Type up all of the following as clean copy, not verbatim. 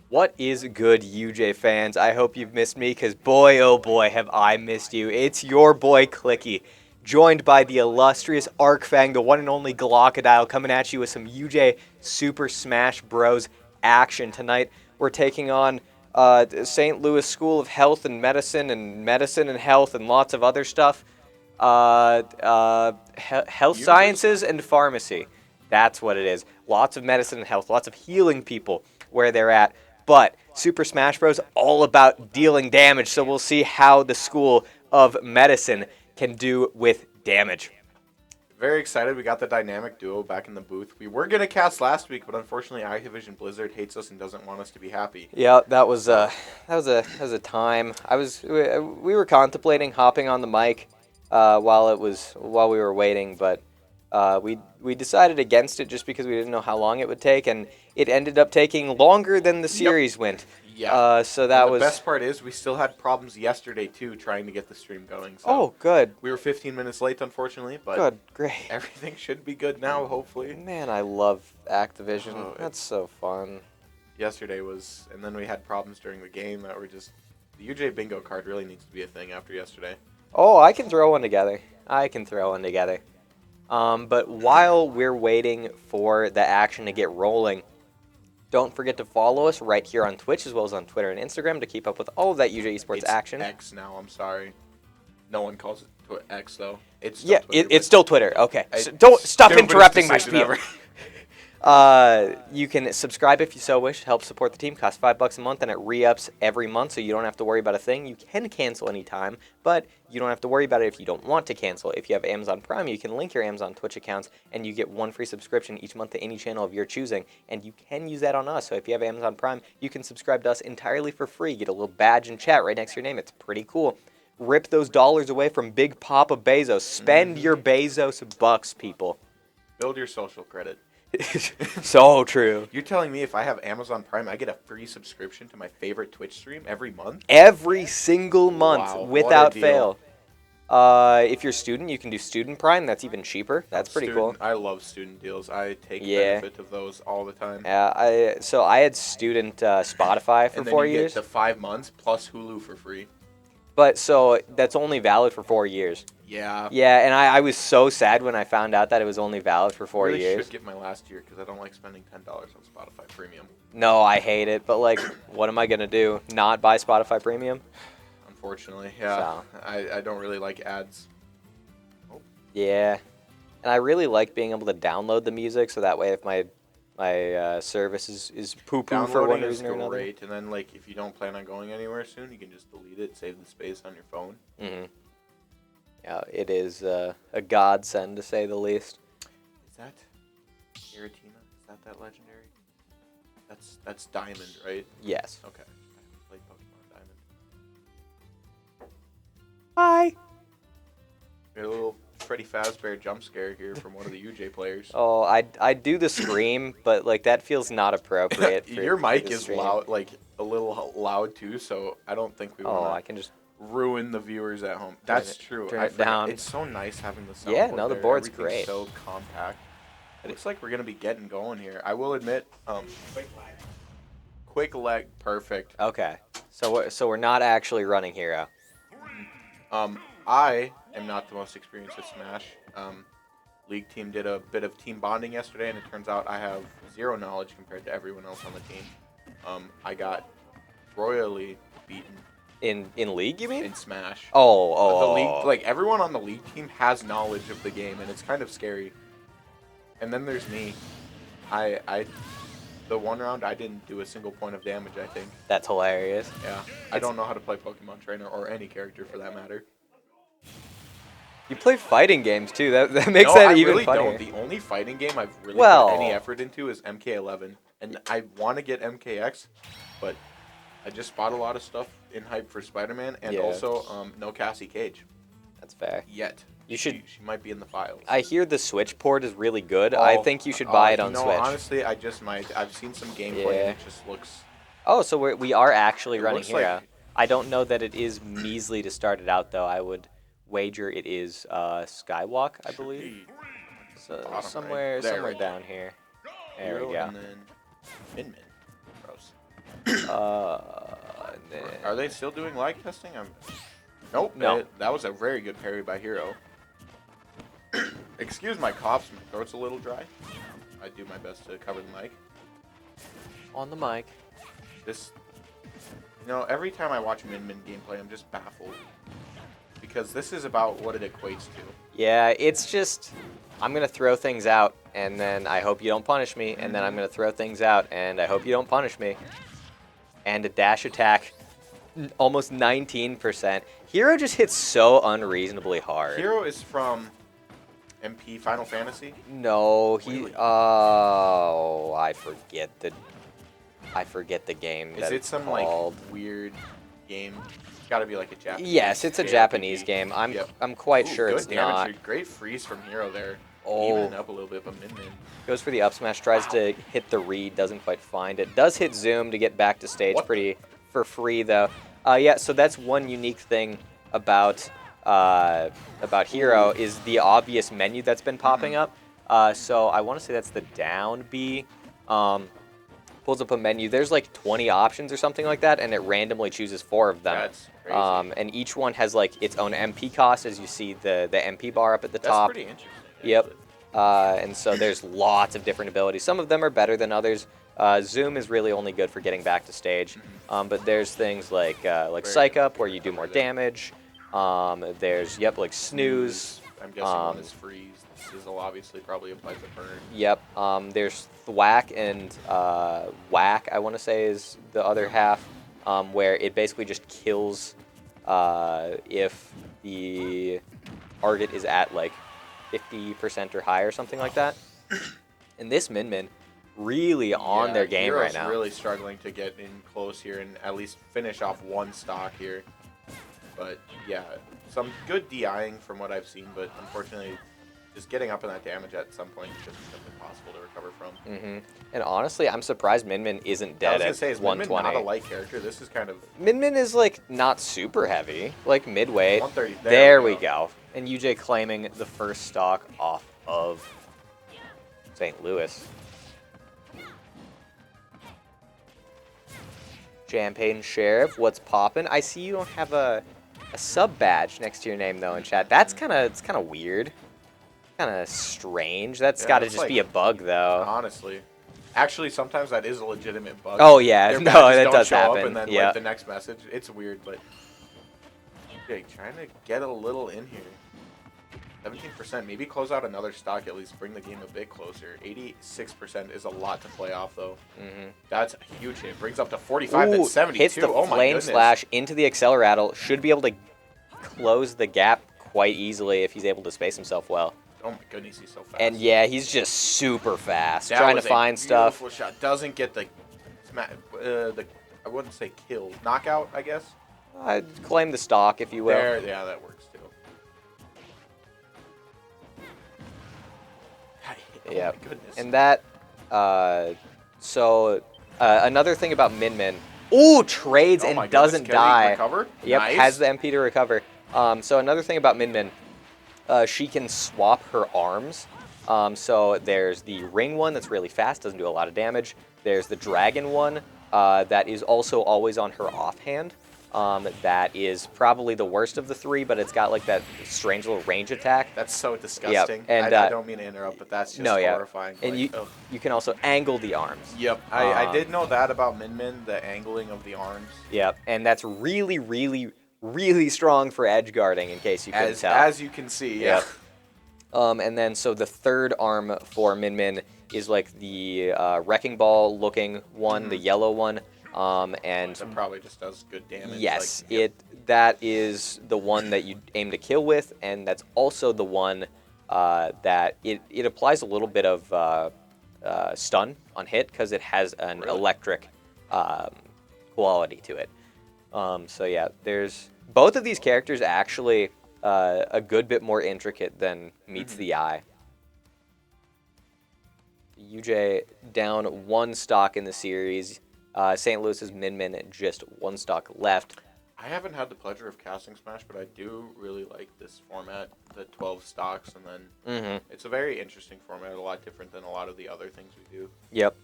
What is good, UJ fans? I hope you've missed me, because boy, oh boy, have I missed you. It's your boy, Clicky, joined by the illustrious Arkfang, the one and only Glockadile, coming at you with some UJ Super Smash Bros. Action tonight. We're taking on St. Louis School of Health and Medicine and Health and lots of other stuff. Health Sciences and Pharmacy. That's what it is. Lots of medicine and health, lots of healing people where they're at. But Super Smash Bros. All about dealing damage, so we'll see how the School of Medicine can do with damage. Very excited. We got the dynamic duo back in the booth. We were going to cast last week, but unfortunately Activision Blizzard hates us and doesn't want us to be happy. Yeah, that was a time. We were contemplating hopping on the mic while we were waiting, but we decided against it just because we didn't know how long it would take, and it ended up taking longer than the series went. Yeah. So that was... The best part is we still had problems yesterday, too, trying to get the stream going. So oh, good. We were 15 minutes late, unfortunately, but good, great. Everything should be good now, hopefully. Man, I love Activision. Oh, that's so fun. Yesterday was... And then we had problems during the game that were just... The UJ bingo card really needs to be a thing after yesterday. Oh, I can throw one together. But while we're waiting for the action to get rolling, don't forget to follow us right here on Twitch as well as on Twitter and Instagram to keep up with all of that UJ Esports action. It's X now, I'm sorry. No one calls it X, though. It's still yeah, Twitter, it's still Twitter. Okay. So don't stop interrupting my spiel. You can subscribe if you so wish. Help support the team. Costs $5 a month, and it re-ups every month, so you don't have to worry about a thing. You can cancel anytime, but you don't have to worry about it if you don't want to cancel. If you have Amazon Prime, you can link your Amazon Twitch accounts, and you get one free subscription each month to any channel of your choosing, and you can use that on us. So if you have Amazon Prime, you can subscribe to us entirely for free. Get a little badge and chat right next to your name. It's pretty cool. Rip those dollars away from Big Papa Bezos. Spend your Bezos bucks, people. Build your social credit. So true. You're telling me if I have Amazon Prime, I get a free subscription to my favorite Twitch stream every month? Every single month, wow, without fail. If you're a student, you can do Student Prime. That's even cheaper. That's pretty cool. I love student deals. I take benefit of those all the time. Yeah, so I had student Spotify for 4 years. Get the 5 months plus Hulu for free. But so that's only valid for 4 years. Yeah. Yeah, and I was so sad when I found out that it was only valid for 4 years. I should get my last year because I don't like spending $10 on Spotify Premium. No, I hate it. But, like, what am I going to do? Not buy Spotify Premium? Unfortunately, yeah. So. I don't really like ads. Oh. Yeah. And I really like being able to download the music so that way if my service is poo-poo for one reason or another. Great. And then, like, if you don't plan on going anywhere soon, you can just delete it, save the space on your phone. Mm-hmm. Yeah, it is a godsend, to say the least. Is that Giratina? Is that legendary? That's Diamond, right? Yes. Okay. I played Pokemon Diamond. Hi. We had a little Freddy Fazbear jump scare here from one of the UJ players. Oh, I do the scream, but like that feels not appropriate. For, your mic for is stream. loud, like a little loud too. So I don't think we want I can just ruin the viewers at home. That's true. Turn it down. It's so nice having the sound. Yeah, no, the board's great. So compact. It looks like we're gonna be getting going here. I will admit, quick leg, perfect. Okay, so we're not actually running Hero. I am not the most experienced at Smash. League team did a bit of team bonding yesterday, and it turns out I have zero knowledge compared to everyone else on the team. I got royally beaten. In League, you mean? In Smash. Oh. The League, like, everyone on the League team has knowledge of the game, and it's kind of scary. And then there's me. The one round, I didn't do a single point of damage, I think. That's hilarious. Yeah. I don't know how to play Pokemon Trainer, or any character for that matter. You play fighting games, too. That makes that even really funnier. Don't. The only fighting game I've really put any effort into is MK11. And I want to get MKX, but I just bought a lot of stuff in hype for Spider-Man, and also no Cassie Cage. That's fair. Yet. You should. She might be in the files. I hear the Switch port is really good. I think you should buy it on Switch. Honestly, I just might. I've seen some gameplay, and it just looks... Oh, so we are actually running Hero. Like... I don't know that it is measly to start it out, though. I would wager it is Skywalk, I believe. So somewhere down here. There we go. And then Min. Gross. And then... Are they still doing lag testing? Nope. No. That was a very good parry by Hero. Excuse my coughs. My throat's a little dry. I do my best to cover the mic. On the mic. Every time I watch Min gameplay, I'm just baffled. Because this is about what it equates to. Yeah, it's just... I'm going to throw things out, and then I hope you don't punish me, and then I'm going to throw things out, and I hope you don't punish me. And a dash attack, almost 19%. Hero just hits so unreasonably hard. Hero is from MP Final Fantasy? No, Really? Oh, I forget the game Is that it it's some called. like weird game? It's got to be like a Japanese. Yes, it's a JRPG. Japanese game. I'm quite Ooh, sure good it's damage. not. Great freeze from Hero there. Oh. Even up a little bit, but Min. Goes for the up smash, tries to hit the read, doesn't quite find it. Does hit zoom to get back to stage for free though. Yeah, so that's one unique thing about Hero is the obvious menu that's been popping up. So I want to say that's the down B. Pulls up a menu. There's like 20 options or something like that, and it randomly chooses 4 of them. That's crazy. And each one has like its own MP cost, as you see the MP bar up at the top. That's pretty interesting. Yep. And so there's lots of different abilities. Some of them are better than others. Zoom is really only good for getting back to stage. But there's things like Psych Up, where you do more damage. There's, like Snooze. I'm guessing one is freeze. This is obviously probably applies to burn. Yep. There's Thwack and Whack, I want to say, is the other half, where it basically just kills if the target is at like 50% or higher, something like that. And this Min really on their game Hero's right now. Really struggling to get in close here and at least finish off one stock here. But yeah, some good DIing from what I've seen, but unfortunately, just getting up in that damage at some point is just impossible to recover from. And honestly, I'm surprised Min isn't dead at 120. Min not a light character? This is kind of... Min is like not super heavy, like midweight. 130. There we go. And UJ claiming the first stock off of St. Louis. Champagne Sheriff, what's poppin'? I see you don't have a sub badge next to your name though in chat. That's kind of weird. Kind of strange. That's got to just be a bug though. Honestly. Actually, sometimes that is a legitimate bug. Oh yeah, Their no, badges that don't does show happen. Up and then yeah. like the next message, it's weird, but Jake trying to get a little in here. 17%, maybe close out another stock at least, bring the game a bit closer. 86% is a lot to play off though. That's a huge hit. Brings up to 45. That's 72. Hits the flame slash into the Acceleratle. Should be able to close the gap quite easily if he's able to space himself well. Oh my goodness, he's so fast. And yeah, he's just super fast, that trying to was a find stuff. Beautiful shot. Doesn't get the I wouldn't say kill, knockout, I guess. I'd claim the stock, if you will. There, yeah, that works too. Oh Yeah. my goodness. And that, another thing about Min. Ooh, trades Oh my and doesn't goodness, can he die. recover? Yep, Nice. has the MP to recover. So another thing about Min, she can swap her arms. So there's the ring one that's really fast, doesn't do a lot of damage. There's the dragon one that is also always on her offhand. That is probably the worst of the 3, but it's got like that strange little range attack. That's so disgusting. And, I don't mean to interrupt, but that's just horrifying. And like, you can also angle the arms. Yep, I did know that about Min, the angling of the arms. Yep, and that's really, really, really strong for edge guarding, in case you couldn't tell. As you can see, yeah. And then, so the third arm for Min is like the Wrecking Ball looking one, the yellow one. And that probably just does good damage. Yes, like, that is the one that you aim to kill with, and that's also the one that it applies a little bit of stun on hit because it has an electric quality to it. So yeah, there's both of these characters actually a good bit more intricate than meets the eye. UJ down 1 stock in the series. St. Louis's Min just 1 stock left. I haven't had the pleasure of casting Smash, but I do really like this format, the 12 stocks, and then it's a very interesting format, a lot different than a lot of the other things we do. Yep.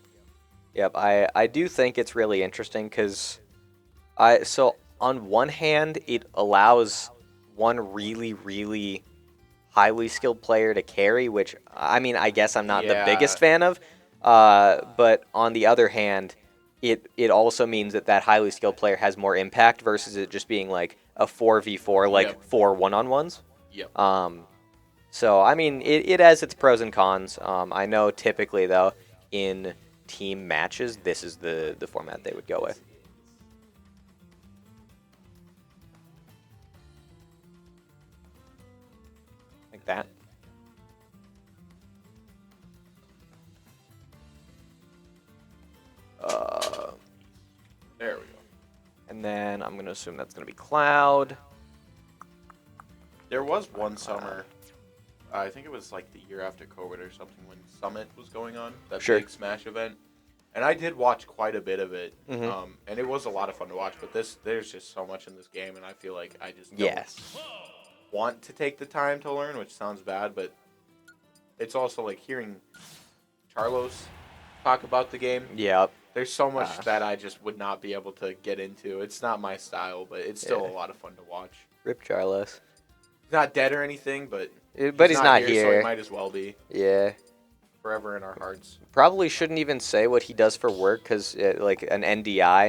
Yep, I do think it's really interesting because so on one hand it allows one really really highly skilled player to carry, which I mean I guess I'm not the biggest fan of, but on the other hand, it also means that that highly skilled player has more impact versus it just being like a 4v4 like Yep. 4 one-on-ones. Yep. So I mean it has its pros and cons. I know typically though in team matches this is the format they would go with. Like that. There we go. And then I'm going to assume that's going to be Cloud. There was one summer, I think it was like the year after COVID or something, when Summit was going on, that Sure. big Smash event. And I did watch quite a bit of it, Mhm. and it was a lot of fun to watch. But there's just so much in this game, and I feel like I just don't Yes. want to take the time to learn, which sounds bad, but it's also like hearing Charlos talk about the game. Yep. There's so much that I just would not be able to get into. It's not my style, but it's still a lot of fun to watch. Rip Charlos. He's not dead or anything, but He's not so here. he might as well be. Yeah. Forever in our hearts. Probably shouldn't even say what he does for work because like an NDI.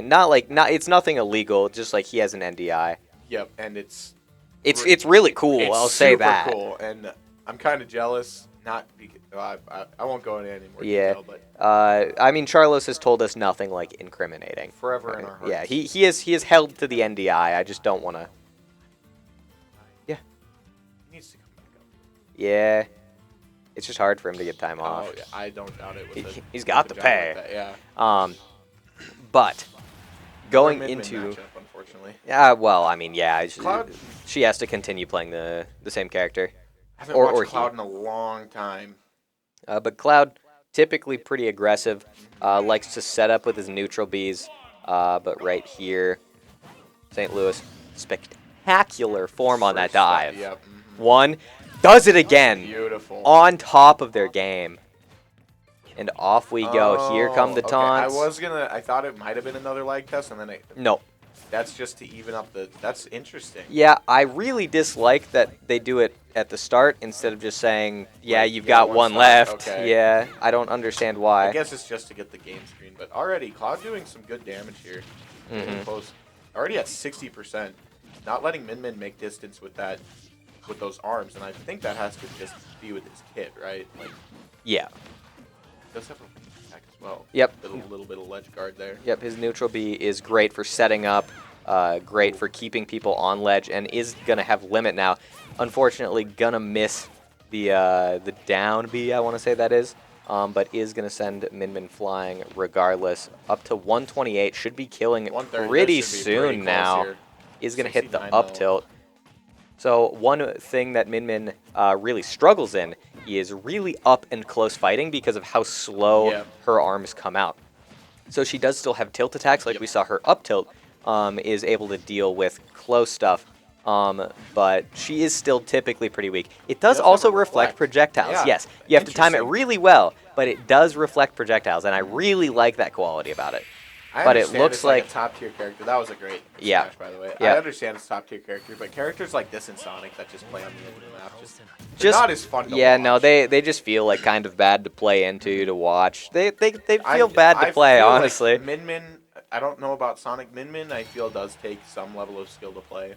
It's nothing illegal. Just like he has an NDI. Yep, and it's really cool. it's I'll say super that. cool, and I'm kind of jealous. Not because I won't go into any more Yeah. detail, but I mean, Charlos has told us nothing like incriminating. forever in our hearts. Yeah, he is held to the NDI. I just don't want to. Yeah. He needs to come back up. Yeah. It's just hard for him to get time off. Oh yeah, I don't doubt it. He's got with to a job pay. like that, yeah. But going Min-min into matchup, unfortunately. well, I mean, yeah, Cloud- she has to continue playing the same character. I haven't Or watched he. Cloud in a long time. But Cloud, typically pretty aggressive, likes to set up with his neutral bees. But right here, St. Louis, spectacular form on that First shot, dive. Yep. One, does it again. Beautiful. On top of their game. And off we go. Here come the okay. taunts. I thought it might have been another lag test, and then No. that's just to even up the. That's interesting. Yeah, I really dislike that they do it at the start instead of just saying, yeah, Like, you've yeah, got one one stop, left. okay. Yeah, I don't understand why. I guess it's just to get the game screen, but already Cloud doing some good damage here. Getting close. Already at 60%. Not letting Min make distance with those arms, and I think that has to just be with his kit, right? Like, Yeah. he does have a attack as well. Yep. Little bit of ledge guard there. Yep, his neutral B is great for setting up, great for keeping people on ledge, and is going to have limit now. Unfortunately, going to miss the down B, I want to say that is, but is going to send Min flying regardless. Up to 128, should be killing 130, pretty that should be soon pretty close now. here. Is going to hit the 69 up though. tilt. So one thing that Min really struggles in is really up and close fighting because of how slow Yep. her arms come out. So she does still have tilt attacks, like Yep. we saw her up tilt, is able to deal with close stuff, but she is still typically pretty weak. It does Does have also a reflect reflect. projectiles, Yeah. yes. You have to time it Interesting. really well, but it does reflect projectiles, and I really like that quality about it. I But it understand looks it's like like- a top tier character. That was a great Yeah. smash, by the way. Yeah. I understand it's top tier character, but characters like this in Sonic that just play on the edge of the map they're Just not as fun to yeah, watch. no, they just feel like kind of bad to play into, to watch. They I- feel bad to I play, feel like honestly. Min, I don't know about Sonic. Min, I feel does take some level of skill to play.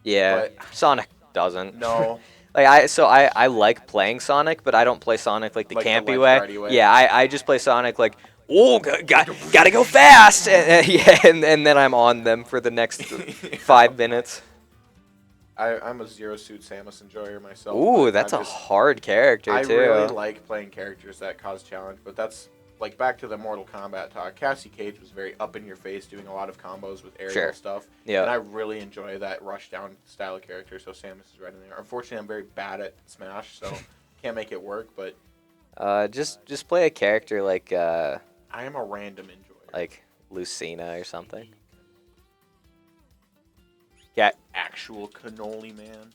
Yeah, but- Sonic doesn't. No. Like I like playing Sonic, but I don't play Sonic like the Like the campy ledge-guardy way. way. Yeah, I just play Sonic like, oh, gotta go fast, yeah, and then I'm on them for the next 5 minutes. I'm a Zero Suit Samus enjoyer myself. Ooh, but that's I'm a just- hard character I too. really like playing characters that cause challenge, but that's like back to the Mortal Kombat talk. Cassie Cage was very up in your face, doing a lot of combos with aerial Sure. stuff. Yeah. And I really enjoy that rush down style of character, so Samus is right in there. Unfortunately, I'm very bad at Smash, so can't make it work, but Just play a character like I am a random enjoyer. like Lucina or something. Yeah, Actual cannoli man.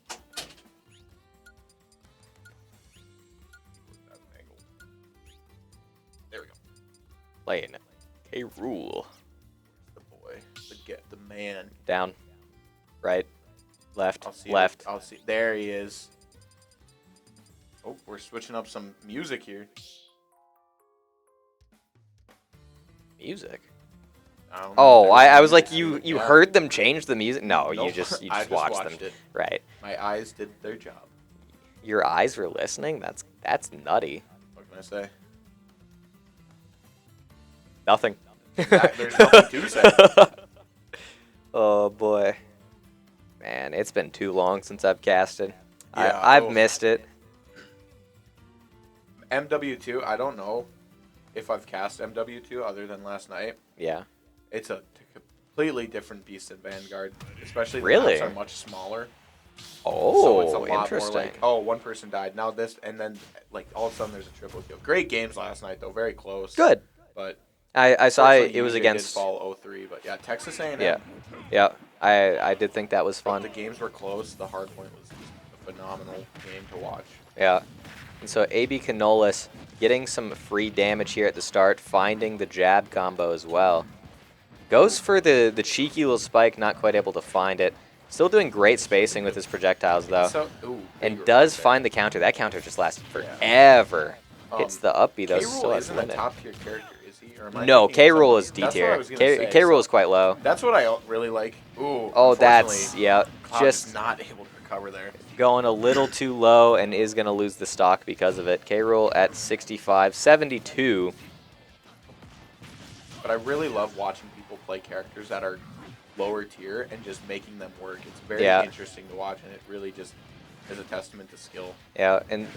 There we go. playing K-Rool. The boy, the man. Down. Right. Left. I'll see. Left. I'll see. There he is. Oh, we're switching up some music here. Music. I don't know. Oh, There I was like, music too. you Yeah. heard them change the music? No, Nope. you just I just watched watched them. it. Right. My eyes did their job. Your eyes were listening? That's nutty. What can I say? Nothing. There's nothing to say. Oh boy. Man, it's been too long since I've casted. Yeah, I've missed it. MW2, I don't know if I've cast MW2 other than last night. Yeah. It's a completely different beast than Vanguard, especially the Really? maps are much smaller. Oh, So it's a lot interesting. more like, oh, one person died. Now this, and then like all of a sudden there's a triple kill. Great games last night though, very close. Good. But I saw unfortunately, it was UJ against. did fall 0-3, but yeah, Texas A&M. Yeah. Yeah. I did think that was But fun. the games were close. The hard point was just a phenomenal game to watch. Yeah. And so AB Canolis getting some free damage here at the start, finding the jab combo as well. Goes for the cheeky little spike, not quite able to find it. Still doing great spacing with his projectiles though. So, And does find the counter. That counter just lasted forever. Hits the up B though. K-Rool Still has isn't a limit. top tier character, is he? Or am I No, thinking of K-Rool is somebody- D That's what I tier. was gonna say, K-Rool so is quite low. That's what I really like. Ooh. Oh, that's, unfortunately, yeah, Cloud just is not able to recover there. going a little too low and is going to lose the stock because of it. K-Rool at 65, 72. But I really love watching people play characters that are lower tier and just making them work. It's very interesting to watch, and it really just is a testament to skill. Yeah, and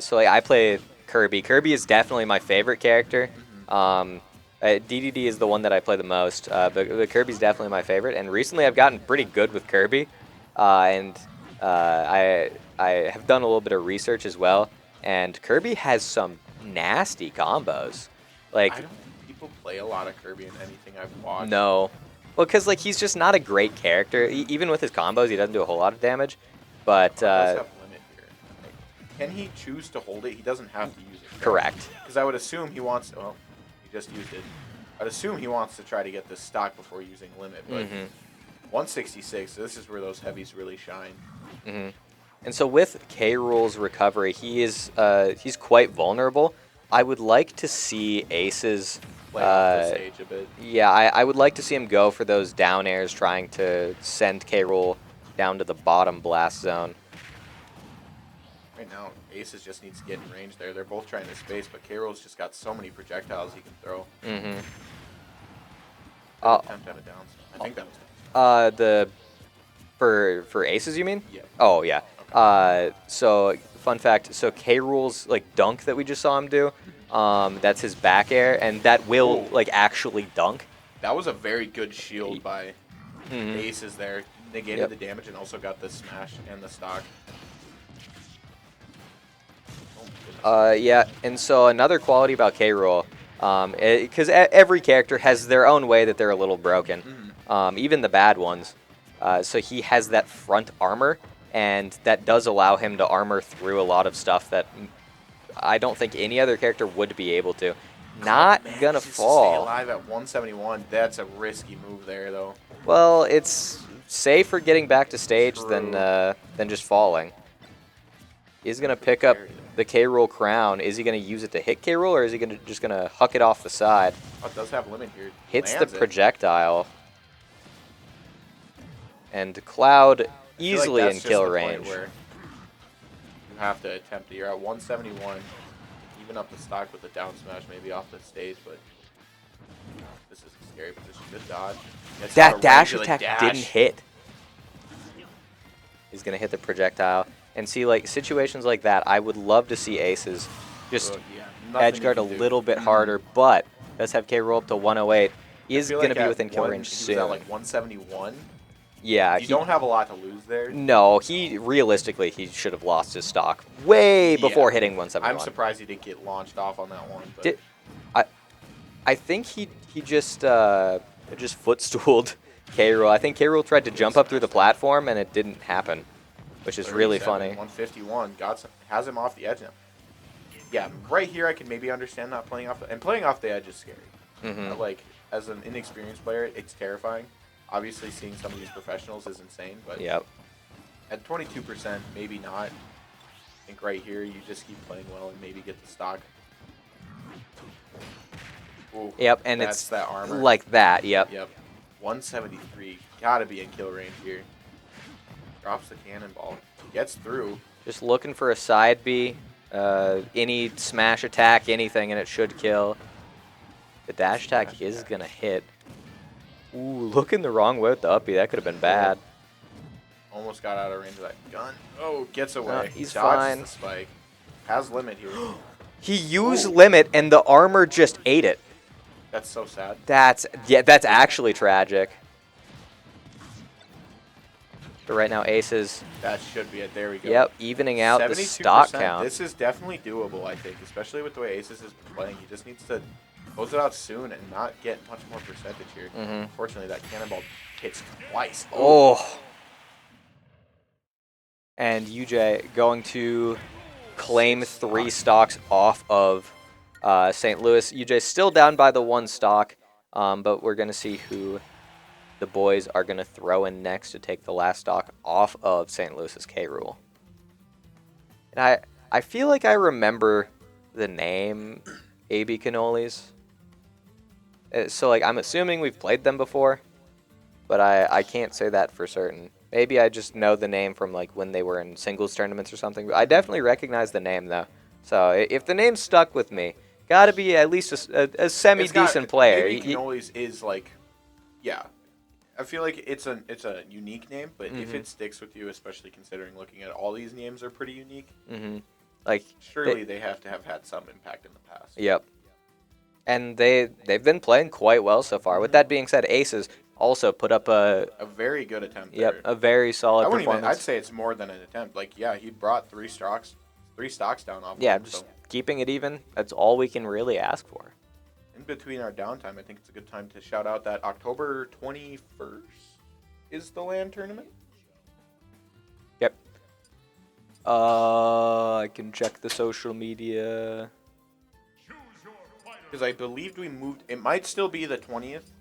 so like, I play Kirby. Kirby is definitely my favorite character. DDD is the one that I play the most, but Kirby's definitely my favorite. And recently I've gotten pretty good with Kirby, and I have done a little bit of research as well. And Kirby has some nasty combos. Like, I don't think people play a lot of Kirby in anything I've watched. no. Well, because like he's just not a great character. Even with his combos, he doesn't do a whole lot of damage. But He does have limit here. Like, can he choose to hold it? He doesn't have to use it. correct. Because I would assume he wants. Well, he just used it. I'd assume he wants to try to get this stock before using limit. But 166. This is where those heavies really shine. And so with K-Rool's recovery, he's quite vulnerable. I would like to see Ace's. Play off the stage a bit. Yeah, I would like to see him go for those down airs, trying to send K-Rool down to the bottom blast zone. Right now, Aces just needs to get in range there. They're both trying to space, but K-Rool's just got so many projectiles he can throw. Attempt at a down. I think that was For Aces, you mean? Yeah. Oh yeah. So fun fact. So K-Rool's like dunk that we just saw him do. That's his back air, and that will like actually dunk. That was a very good shield by Aces there. Negated the damage and also got the smash and the stock. Yeah, and so another quality about K-Rool, because every character has their own way that they're a little broken, even the bad ones. So he has that front armor, and that does allow him to armor through a lot of stuff that I don't think any other character would be able to. Not gonna fall. Stay alive at 171. That's a risky move there, though. Well, it's safer getting back to stage than just falling. He's gonna pick up the K-Rool crown. Is he gonna use it to hit K-Rool, or is he just gonna huck it off the side? Oh, it does have limit here. Hits the Lands it. projectile, and Cloud I feel easily like in that's just kill the point range. where you have to attempt it. You're at 171. Even up the stock with a down smash, maybe off the stage, but this is a scary position. Good dodge. It's That not a dash regular attack dash. didn't hit. He's gonna hit the projectile, and see, like situations like that, I would love to see Aces just Nothing edge guard you a can do. little bit harder, but does have K roll up to 108. He I is feel gonna like be at within kill one- range he was soon. at like 171. Yeah, You don't have a lot to lose there. No, he realistically he should have lost his stock way before hitting 171. I'm surprised he didn't get launched off on that one. But Did, I think he just footstooled K-Rool. I think K-Rool tried to jump up through the platform and it didn't happen, which is really 37, funny. 151 has him off the edge now. Yeah, right here I can maybe understand not playing off and playing off the edge is scary. Like as an inexperienced player, it's terrifying. Obviously, seeing some of these professionals is insane, but Yep. at 22%, maybe not. I think right here, you just keep playing well and maybe get the stock. Ooh, Yep, and that's it's that armor. like that. Yep. Yep. 173. Gotta be in kill range here. Drops the cannonball. Gets through. Just looking for a side B, any smash attack, anything, and it should kill. The dash attack is going to hit. Ooh, looking the wrong way with the up B. That could have been bad. Almost got out of range of that gun. Oh, gets away. He's Dodges fine. the spike. Has limit here. He used limit, and the armor just ate it. That's so sad. That's actually tragic. But right now, Aces. That should be it. There we go. Yep, evening out the 72%. stock count. This is definitely doable, I think, especially with the way Aces is playing. He just needs to close it out soon and not get much more percentage here. Unfortunately, that cannonball hits twice. Oh. And UJ going to claim 3 stocks off of St. Louis. UJ still down by the 1 stock, but we're going to see who the boys are going to throw in next to take the last stock off of St. Louis's K-Rule. And I feel like I remember the name AB Cannolis. So, like, I'm assuming we've played them before, but I can't say that for certain. Maybe I just know the name from, like, when they were in singles tournaments or something. But I definitely recognize the name, though. So, if the name stuck with me, got to be at least a semi-decent player. AB Cannolis is, like, yeah. I feel like it's a unique name, but if it sticks with you, especially considering looking at all these names are pretty unique, like surely they have to have had some impact in the past. Yep. And they've been playing quite well so far. With that being said, Aces also put up a very good attempt. Yep, there. a very solid performance. I'd say it's more than an attempt. Like, yeah, he brought 3 stocks down off. Yeah, of him, just keeping it even. That's all we can really ask for. In between our downtime, I think it's a good time to shout out that October 21st is the LAN tournament. Yep. I can check the social media. Because I believed we moved. It might still be the 20th,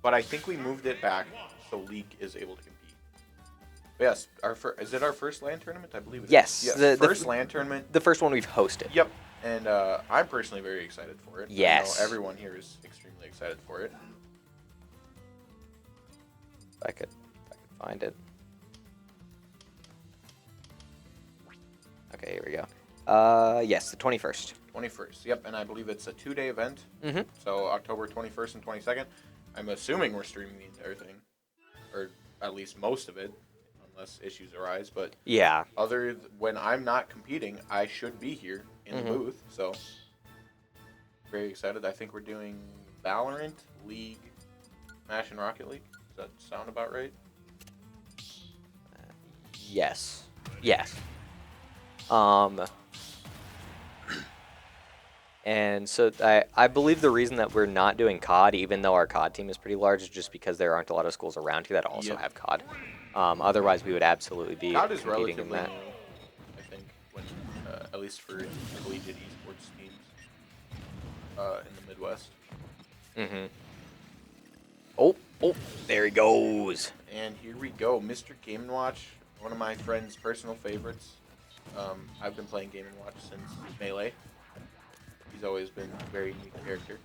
but I think we moved it back so League is able to compete. But yes, is it our first LAN tournament? I believe it is. Yes. The first LAN tournament. The first one we've hosted. Yep. And I'm personally very excited for it. Yes. I know everyone here is extremely excited for it. If I could find it. Okay, here we go. Yes, the 21st. 21st. Yep, and I believe it's a 2-day event. Mm-hmm. So October 21st and 22nd. I'm assuming we're streaming the entire thing, or at least most of it, unless issues arise. But yeah, when I'm not competing, I should be here in the booth. So very excited. I think we're doing Valorant, League, Smash, and Rocket League. Does that sound about right? Yes. Yes. And so I believe the reason that we're not doing COD, even though our COD team is pretty large, is just because there aren't a lot of schools around here that also have COD. Otherwise, we would absolutely be COD is competing in relatively that. new, I think, when, at least for collegiate esports teams in the Midwest. Oh, there he goes. And here we go, Mr. Game & Watch, one of my friend's personal favorites. I've been playing Game & Watch since Melee. He's always been a very unique character.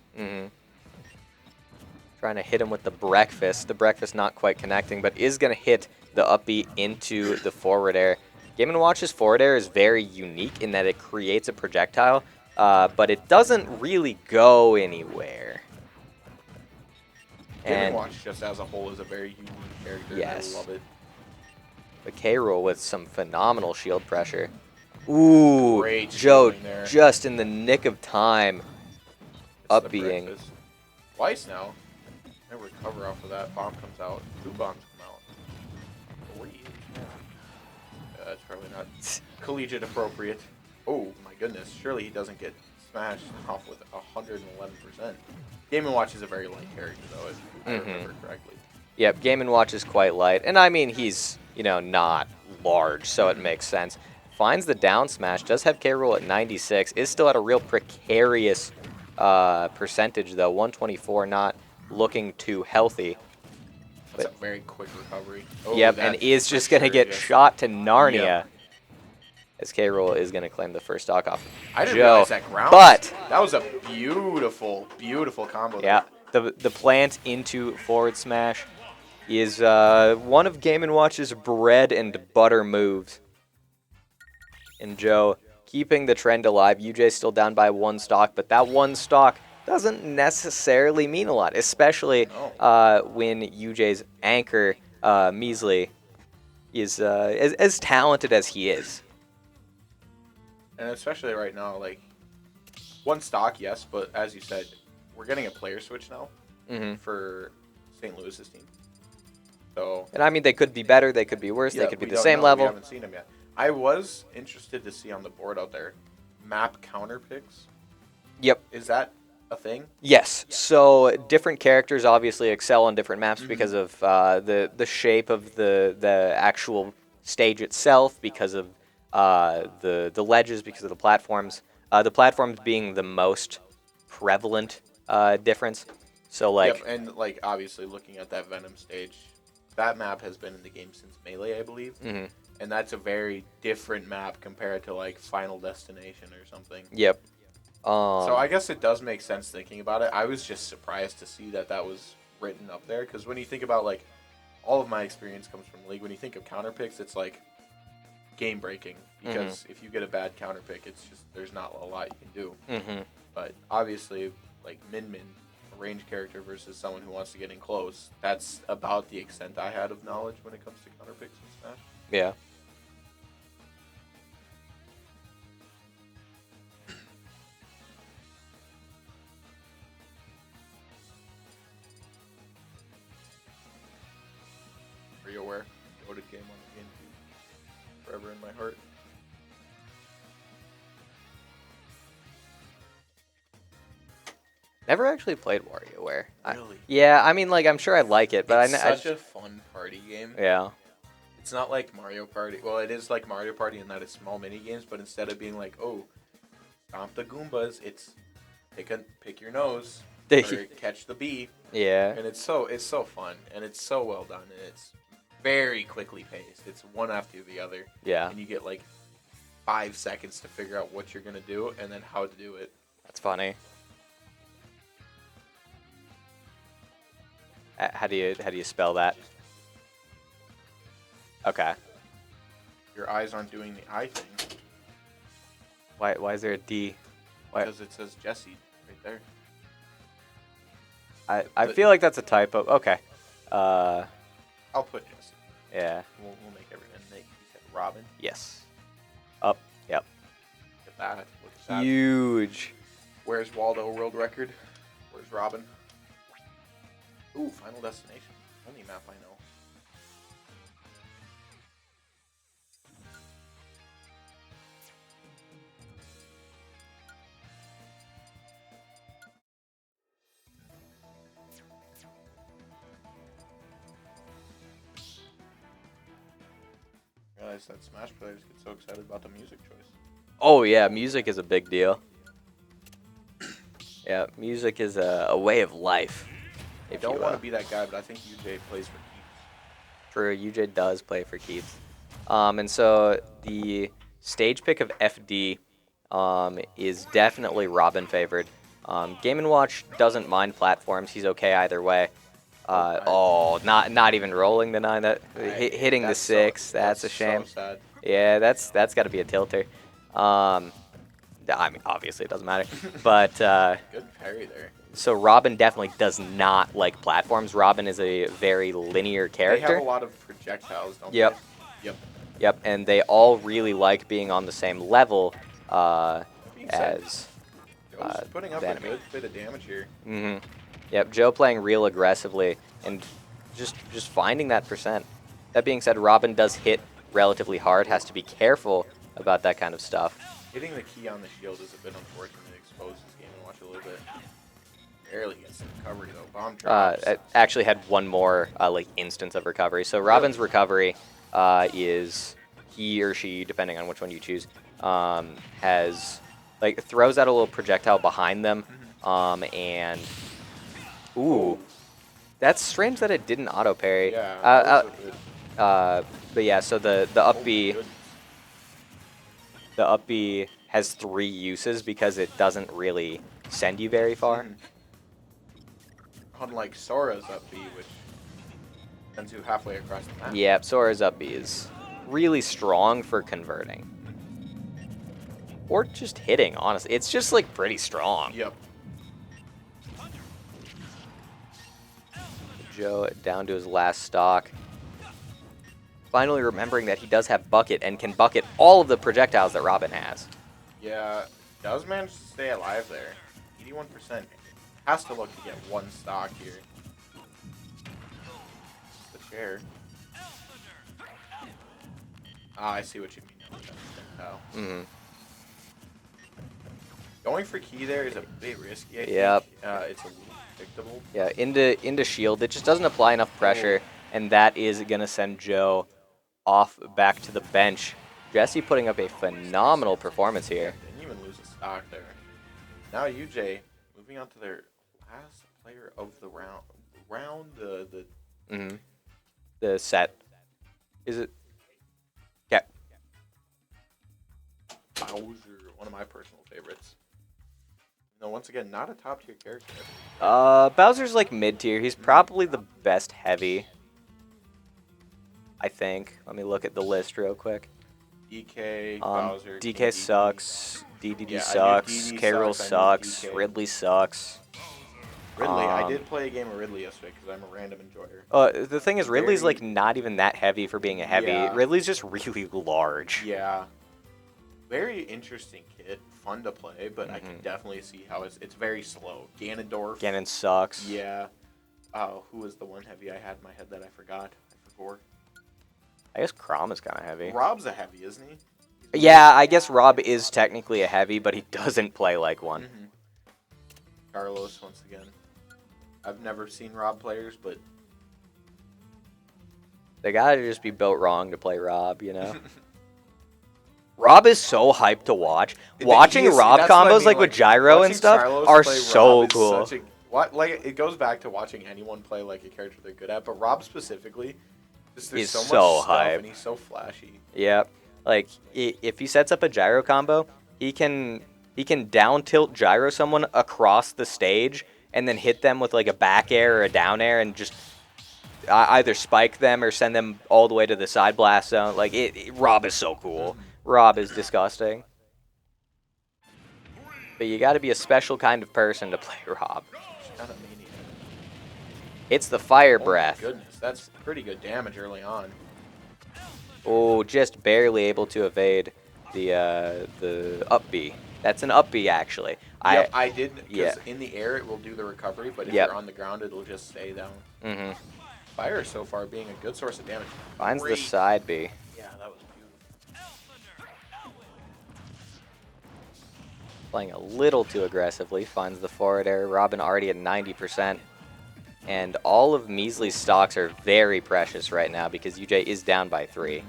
Trying to hit him with the breakfast. The breakfast not quite connecting, but is going to hit the up B into the forward air. Game & Watch's forward air is very unique in that it creates a projectile, but it doesn't really go anywhere. Game & Watch just as a whole is a very unique character. Yes. And I love it. The K-Roll with some phenomenal shield pressure. Ooh, Great Joe shielding there. just in the nick of time. Up being. Twice now. And recover off of that. Bomb comes out. 2 bombs come out. 48. That's probably not collegiate appropriate. Oh my goodness. Surely he doesn't get smashed off with 111%. Game & Watch is a very light character though, if I remember correctly. Yep, Game & Watch is quite light. And I mean, he's, not large, so it makes sense. Finds the down smash, does have K-Roll at 96, is still at a real precarious percentage, though. 124, not looking too healthy. That's a very quick recovery. Oh, Yep, and that's is for just going to sure get just- shot to Narnia. Yep. As K-Roll is going to claim the first stock off I didn't Joe. realize that ground. But That was a beautiful, beautiful combo. yeah, There. the plant into forward smash is one of Game & Watch's bread and butter moves. And Joe keeping the trend alive. UJ's still down by 1 stock, but that 1 stock doesn't necessarily mean a lot, especially when UJ's anchor, Measley, is as talented as he is. And especially right now, like, 1 stock, yes, but as you said, we're getting a player switch now for St. Louis's team. So, and I mean, they could be better, they could be worse, they could be the same level. We haven't seen them yet. I was interested to see on the board out there map counter picks. Yep. Is that a thing? Yes. So different characters obviously excel on different maps because of the shape of the actual stage itself, because of the ledges, because of the platforms. The platforms being the most prevalent difference. So like, Yep, and like obviously looking at that Venom stage, that map has been in the game since Melee, I believe. And that's a very different map compared to like Final Destination or something. Yep. So I guess it does make sense thinking about it. I was just surprised to see that was written up there, because when you think about, like, all of my experience comes from League. When you think of counter picks, it's like game breaking, because if you get a bad counter pick, it's just there's not a lot you can do. But obviously, like Min, a range character versus someone who wants to get in close, that's about the extent I had of knowledge when it comes to counter picks in Smash. Yeah. WarioWare, goated game on the GameCube, forever in my heart. Never actually played WarioWare. Really? Yeah, I mean, like, I'm sure I'd like it, but It's I such a fun party game. yeah. It's not like Mario Party. Well, it is like Mario Party in that it's small mini games, but instead of being like, oh, stomp the Goombas, it's pick your nose or catch the bee. Yeah. And it's so fun, and it's so well done, and it's very quickly paced. It's one after the other. Yeah. And you get like 5 seconds to figure out what you're gonna do and then how to do it. That's funny. How do you spell that? Okay. Your eyes aren't doing the eye thing. Why is there a D? Why? Because it says Jesse right there. I feel like that's a typo. Okay. I'll put Jesse. Yeah. We'll make everyone make. You said Robin. Yes. Up. Yep. Look at that. Look at that. Huge. Where's Waldo world record? Where's Robin? Ooh, Final Destination. Only map I know. I realize that Smash players get so excited about the music choice. Oh yeah, music is a big deal. Yeah, music is a way of life. I don't want to be that guy, but I think UJ plays for keeps. True, UJ does play for keeps. And so the stage pick of FD is definitely Robin favored. Game & Watch doesn't mind platforms. He's okay either way. Not even rolling the 9. Hitting the 6. That's a shame. So sad. Yeah, that's got to be a tilter. I mean, obviously it doesn't matter. But Good parry there. so Robin definitely does not like platforms. Robin is a very linear character. They have a lot of projectiles, don't Yep. they? Yep. Yep, and they all really like being on the same level as Joe's putting up the a enemy. good bit of damage here. Yep, Joe playing real aggressively and just finding that percent. That being said, Robin does hit relatively hard, has to be careful about that kind of stuff. Hitting the key on the shield is a bit unfortunate. It exposes Game & Watch a little bit. Barely gets the recovery though. Bomb drops. Actually had one more like instance of recovery. So Robin's recovery is he or she, depending on which one you choose, has like throws out a little projectile behind them, And ooh, that's strange that it didn't auto parry. Yeah, that was a good. But yeah, so the Oh up my B goodness. the up B has 3 uses because it doesn't really send you very far. Unlike Sora's up B, which sends you halfway across the map. Yeah, Sora's up B is really strong for converting. Or just hitting, honestly. It's just like pretty strong. Yep. Joe down to his last stock. Finally remembering that he does have Bucket and can bucket all of the projectiles that Robin has. Yeah, does manage to stay alive there. 81%. Has to look to get 1 stock here. The chair. Ah, I see what you mean. Mm-hmm. Going for key there is a bit risky, I think. Yep. It's a little predictable. Yeah, into shield. It just doesn't apply enough pressure, and that is going to send Joe off back to the bench. Jesse putting up a phenomenal performance here. Didn't even lose a stock there. Now UJ moving on to their last player of the round. The set. Is it? Yeah. Bowser, one of my personal favorites. No, once again, not a top tier character. Bowser's like mid tier. He's probably the best heavy, I think. Let me look at the list real quick. DK, Bowser, DK sucks. DDD Yeah, I knew sucks. DD K. Rool sucks, I knew sucks. DK. Ridley sucks. Ridley, I did play a game of Ridley yesterday because I'm a random enjoyer. The thing is, Ridley's Very- like not even that heavy for being a heavy. Yeah. Ridley's just really large. Yeah. Very interesting kit, fun to play, but I can definitely see how it's very slow. Ganondorf. Ganon sucks. Yeah. Who was the one heavy I had in my head that I forgot? I guess Chrom is kind of heavy. Rob's a heavy, isn't he? Yeah, I guess Rob is technically a heavy, but he doesn't play like one. Carlos, once again. I've never seen Rob players, but They gotta just be built wrong to play Rob, you know? Rob is so hyped to watch. Watching Rob that's what I combos mean, like with gyro and watching stuff Charlos are play so Rob is cool. such it goes back to watching anyone play like a character they're good at, but Rob specifically, just there's He's so much so stuff hyped. and he's so flashy. Yep. Like if he sets up a gyro combo, he can down tilt gyro someone across the stage and then hit them with like a back air or a down air and just either spike them or send them all the way to the side blast zone. Like Rob is so cool. Rob is disgusting. But you got to be a special kind of person to play Rob. Kind of maniac. It's the fire Oh my breath. goodness, that's pretty good damage early on. Oh, just barely able to evade the up B. That's an up B actually. Yep, I did. Because yeah. in the air it will do the recovery, but if Yep. you're on the ground, it'll just stay down. Mm-hmm. Fire so far being a good source of damage. Finds the Great. side B. Yeah, that was beautiful. Playing a little too aggressively. Finds the forward air. Robin already at 90%. And all of Measley's stocks are very precious right now because UJ is down by 3.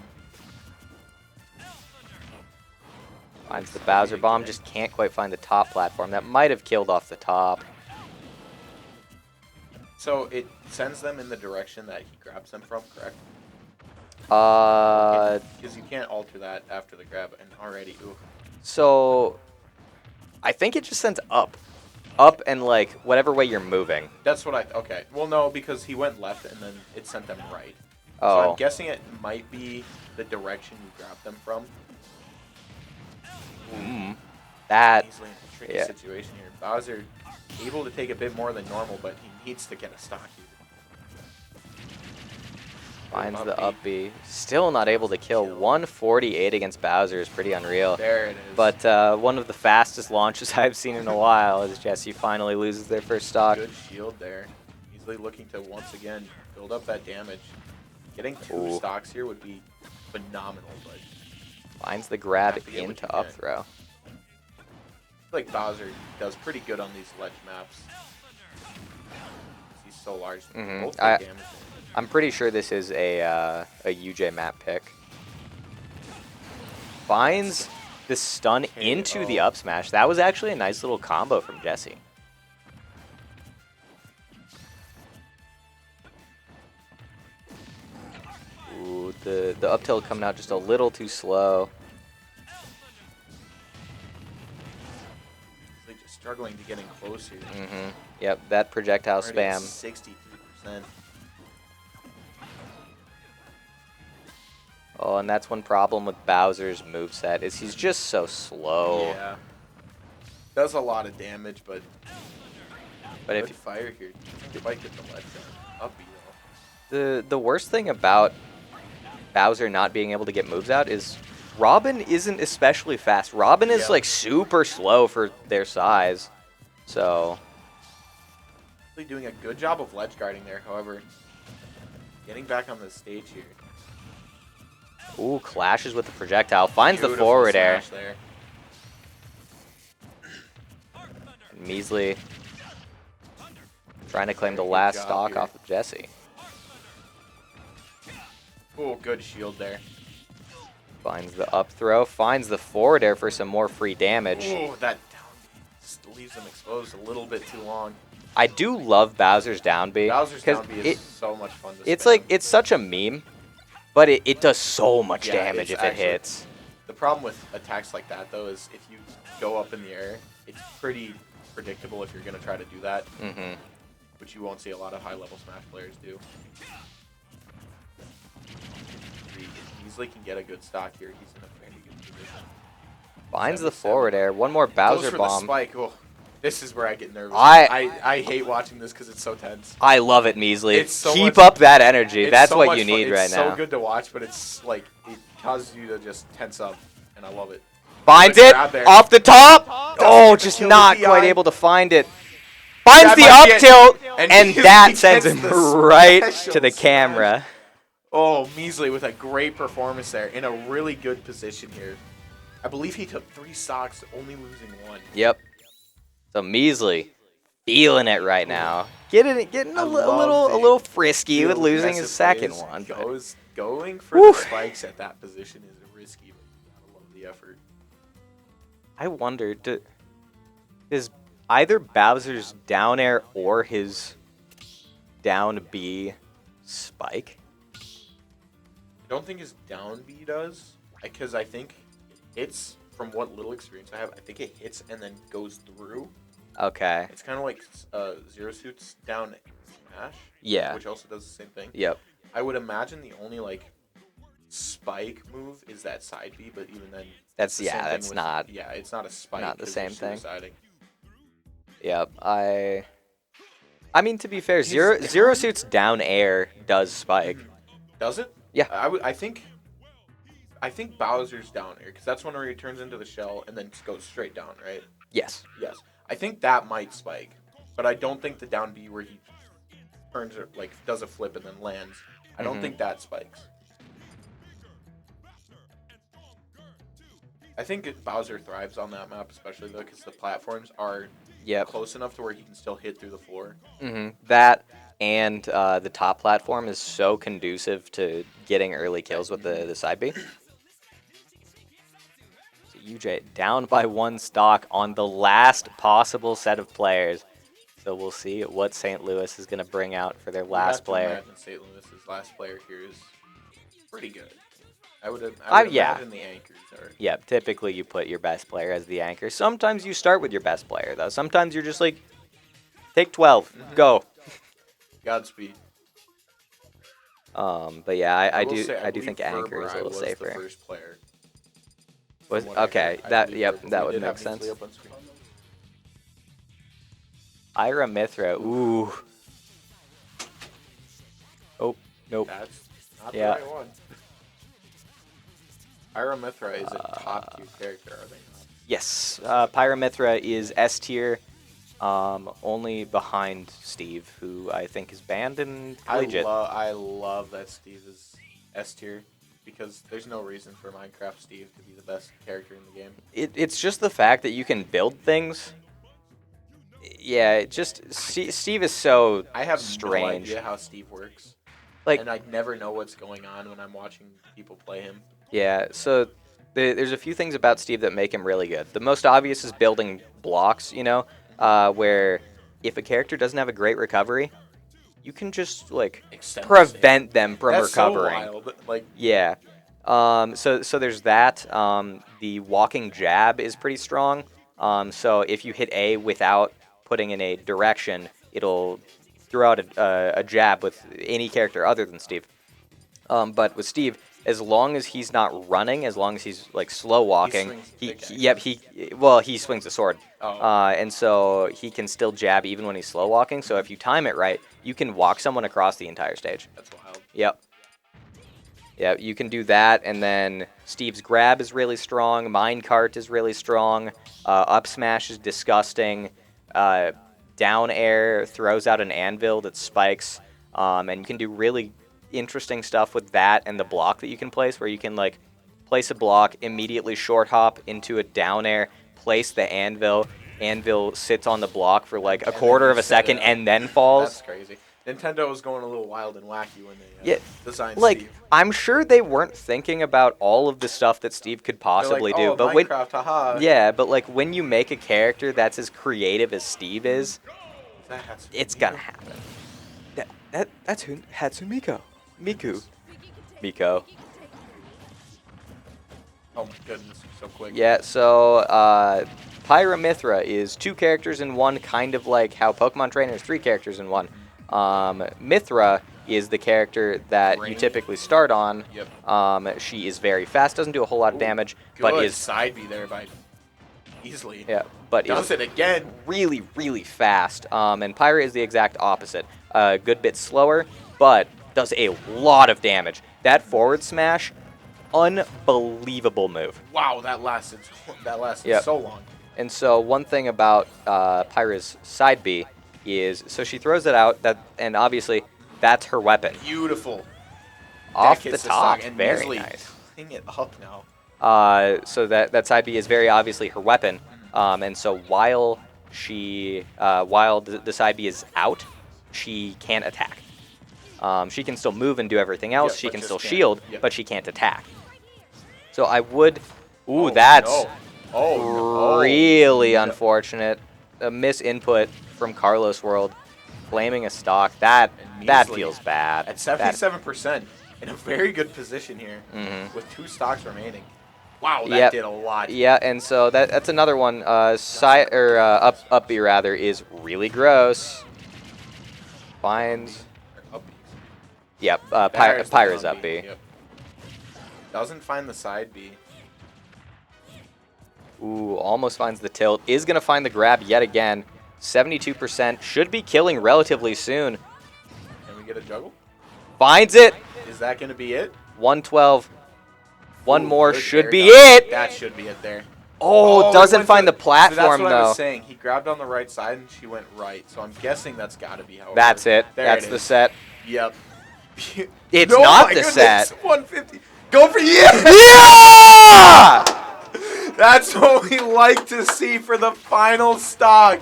Finds the Bowser Bomb. Just can't quite find the top platform. That might have killed off the top. So it sends them in the direction that he grabs them from, correct? Because you can't alter that after the grab, and already, ooh. So I think it just sends up. Up and like whatever way you're moving. That's what okay. Well, no, because he went left and then it sent them right. Oh. So I'm guessing it might be the direction you grab them from. That. Easily in a tricky Yeah. situation here. Bowser able to take a bit more than normal, but he needs to get a stock here. Finds the up B. Still not able to kill. 148 against Bowser is pretty unreal. There it is. But one of the fastest launches I've seen in a while as Jesse finally loses their first stock. Good shield there. Easily looking to once again build up that damage. Getting 2 Ooh. stocks here would be phenomenal, but Finds the grab Have to get what into you up get. throw. I feel like Bowser does pretty good on these ledge maps. He's so large. Mhm. Both I- good damage there. I'm pretty sure this is a UJ map pick. Finds the stun into the up smash. That was actually a nice little combo from Jesse. the up tilt coming out just a little too slow. Like just struggling to get in close here. Yep, that projectile Already at spam. 63%. Oh, and that's one problem with Bowser's moveset is he's just so slow. Yeah. Does a lot of damage, but But good fire here. If I get the ledge up B though. the worst thing about Bowser not being able to get moves out is Robin isn't especially fast. Robin is like super slow for their size. So Really doing a good job of ledge guarding there, however. Getting back on the stage here. ooh, clashes with the projectile. Finds the Beautiful forward air. smash there. Measly trying to claim the last job stock here. off of Jesse. Oh, good shield there. Finds the up throw. Finds the forward air for some more free damage. Oh, that down B just leaves him exposed a little bit too long. I do love Bowser's down B. Bowser's 'cause down B is so much fun to It's spam. like, it's such a meme, but it does so much Yeah, damage it's if it actually- hits. The problem with attacks like that, though, is if you go up in the air, it's pretty predictable if you're going to try to do that, which you won't see a lot of high-level Smash players do. Easily can get a good stock here. He's in a very good position. Finds the 77. forward air. One more Goes Bowser for bomb. the spike. Oh, this is where I get nervous. I hate watching this because it's so tense. I love it, Measly. It's so Keep much- up that energy. It's That's so what much you fun. need right It's now. so good to watch, but it's like it causes you to just tense up, and I love it. Finds Good it grab there. off the top. Oh, get the just kill not with the quite eye. able to find it. Finds That the might up be it. tilt, And and he that sends gets him the right special to the smash. camera. Oh, Measly with a great performance there, in a really good position here. I believe he took 3 stocks, only losing 1. Yep. So Measly feeling it right now. Getting I a love little the- frisky with the losing his aggressive second plays. one. But Going for Whew. the spikes at that position is risky, but you gotta love the effort. I wonder, is either Bowser's down air or his down B spike? I don't think his down B does, because I think it hits, from what little experience I have, I think it hits and then goes through. Okay. It's kind of like Zero Suit's down smash, Yeah. which also does the same thing. Yep. I would imagine the only like spike move is that side B, but even then, That's the same thing that's with- not. Yeah, it's not a spike. not the 'cause same you're thing. suiciding. Yep. I mean, to be fair, His Zero down- Suit's down air does spike. Does it? Yeah. I think Bowser's down air, because that's one where he turns into the shell and then goes straight down, right? Yes. Yes. I think that might spike, but I don't think the down B where he turns it, like does a flip and then lands. I don't think that spikes. I think Bowser thrives on that map, especially though, because the platforms are Yep. close enough to where he can still hit through the floor. That and the top platform is so conducive to getting early kills with the side B. So UJ down by 1 stock on the last possible set of players. So we'll see what St. Louis is going to bring out for their last player. Imagine St. Louis's last player here is pretty good. I would yeah. imagine the anchors are. Yeah, typically you put your best player as the anchor. Sometimes you start with your best player, though. Sometimes you're just like, take 12, go. Godspeed. But yeah, I will do say, I do think believe anchor is a Ferber little was safer. The first player. Was From what I okay? heard. I That believe yep, Ferber. that We would did make have Measly sense. up on screen. Ira Mithra, ooh. Oh, nope. That's not Yeah. the right one. Ira Mithra is a top tier character, are they not? Yes, Pyramithra is S tier, only behind Steve, who I think is banned in Collegiate. I love that Steve is S tier, because there's no reason for Minecraft Steve to be the best character in the game. It's just the fact that you can build things. Yeah, Steve is so I have strange. no idea how Steve works, Like, and I never know what's going on when I'm watching people play him. yeah, so there's a few things about Steve that make him really good. The most obvious is building blocks, where if a character doesn't have a great recovery, you can just, like, Extend prevent them from That's recovering. so wild. Like, Yeah. So there's that. The walking jab is pretty strong. So if you hit A without putting in a direction, it'll throw out a jab with any character other than Steve. But with Steve, as long as he's not running, as long as he's like slow walking, he swings the sword. Oh. And so he can still jab even when he's slow walking. So if you time it right, you can walk someone across the entire stage. That's wild. Yep. Yeah, you can do that, and then Steve's grab is really strong. Minecart is really strong. Up smash is disgusting. Down air throws out an anvil that spikes, and you can do really interesting stuff with that and the block that you can place, where you can like place a block, immediately short hop into a down air, place the anvil. Anvil sits on the block for like a quarter of a second and then falls. That's crazy. Nintendo was going a little wild and wacky when they designed like, Steve. I'm sure they weren't thinking about all of the stuff that Steve could possibly They're do. like, But Minecraft, haha. yeah, but like when you make a character that's as creative as Steve is, it's gonna happen. That's Hatsumiko. Miko. Oh my goodness, so quick. Yeah, so Pyra is 2 characters in one, kind of like how Pokemon Trainer is 3 characters in one. Mithra is the character that you typically start on. Yep. She is very fast, doesn't do a whole lot of damage, but is side B there by easily. Yeah, but does it again. Really, really fast. And Pyra is the exact opposite. A good bit slower, but does a lot of damage. That forward smash, unbelievable move. Wow, that lasted so long. And so one thing about Pyra's side B is, so she throws it out, and obviously that's her weapon. Beautiful. Off the top, very nice. Clean it up now. So that side B is very obviously her weapon, and so while the side B is out, she can't attack. She can still move and do everything else. Yep, she can still can't. shield, Yep. but she can't attack. So I would. Ooh, Oh, that's no. Oh, no. really Yeah. unfortunate. A misinput from Carlos World, flaming a stock. That Measly feels bad. At 77%, in a very good position here, with 2 stocks remaining. Wow, that did a lot. Yeah, and so that's another one. Up B rather is really gross. Finds. Yep, Pyra's up B. Yep. Doesn't find the side B. Ooh, almost finds the tilt. Is going to find the grab yet again. 72%. Should be killing relatively soon. Can we get a juggle? Finds it. Is that going to be it? 112. One more good should air be dodge. it. That should be it there. Oh, doesn't find the platform, that's what I though. was saying. He grabbed on the right side and she went right. So I'm guessing that's got to be how it That's works. it. There That's it the is. set. Yep. It's No, not my the goodness, set. 150. Go for yeah! Yeah! That's what we like to see for the final stock.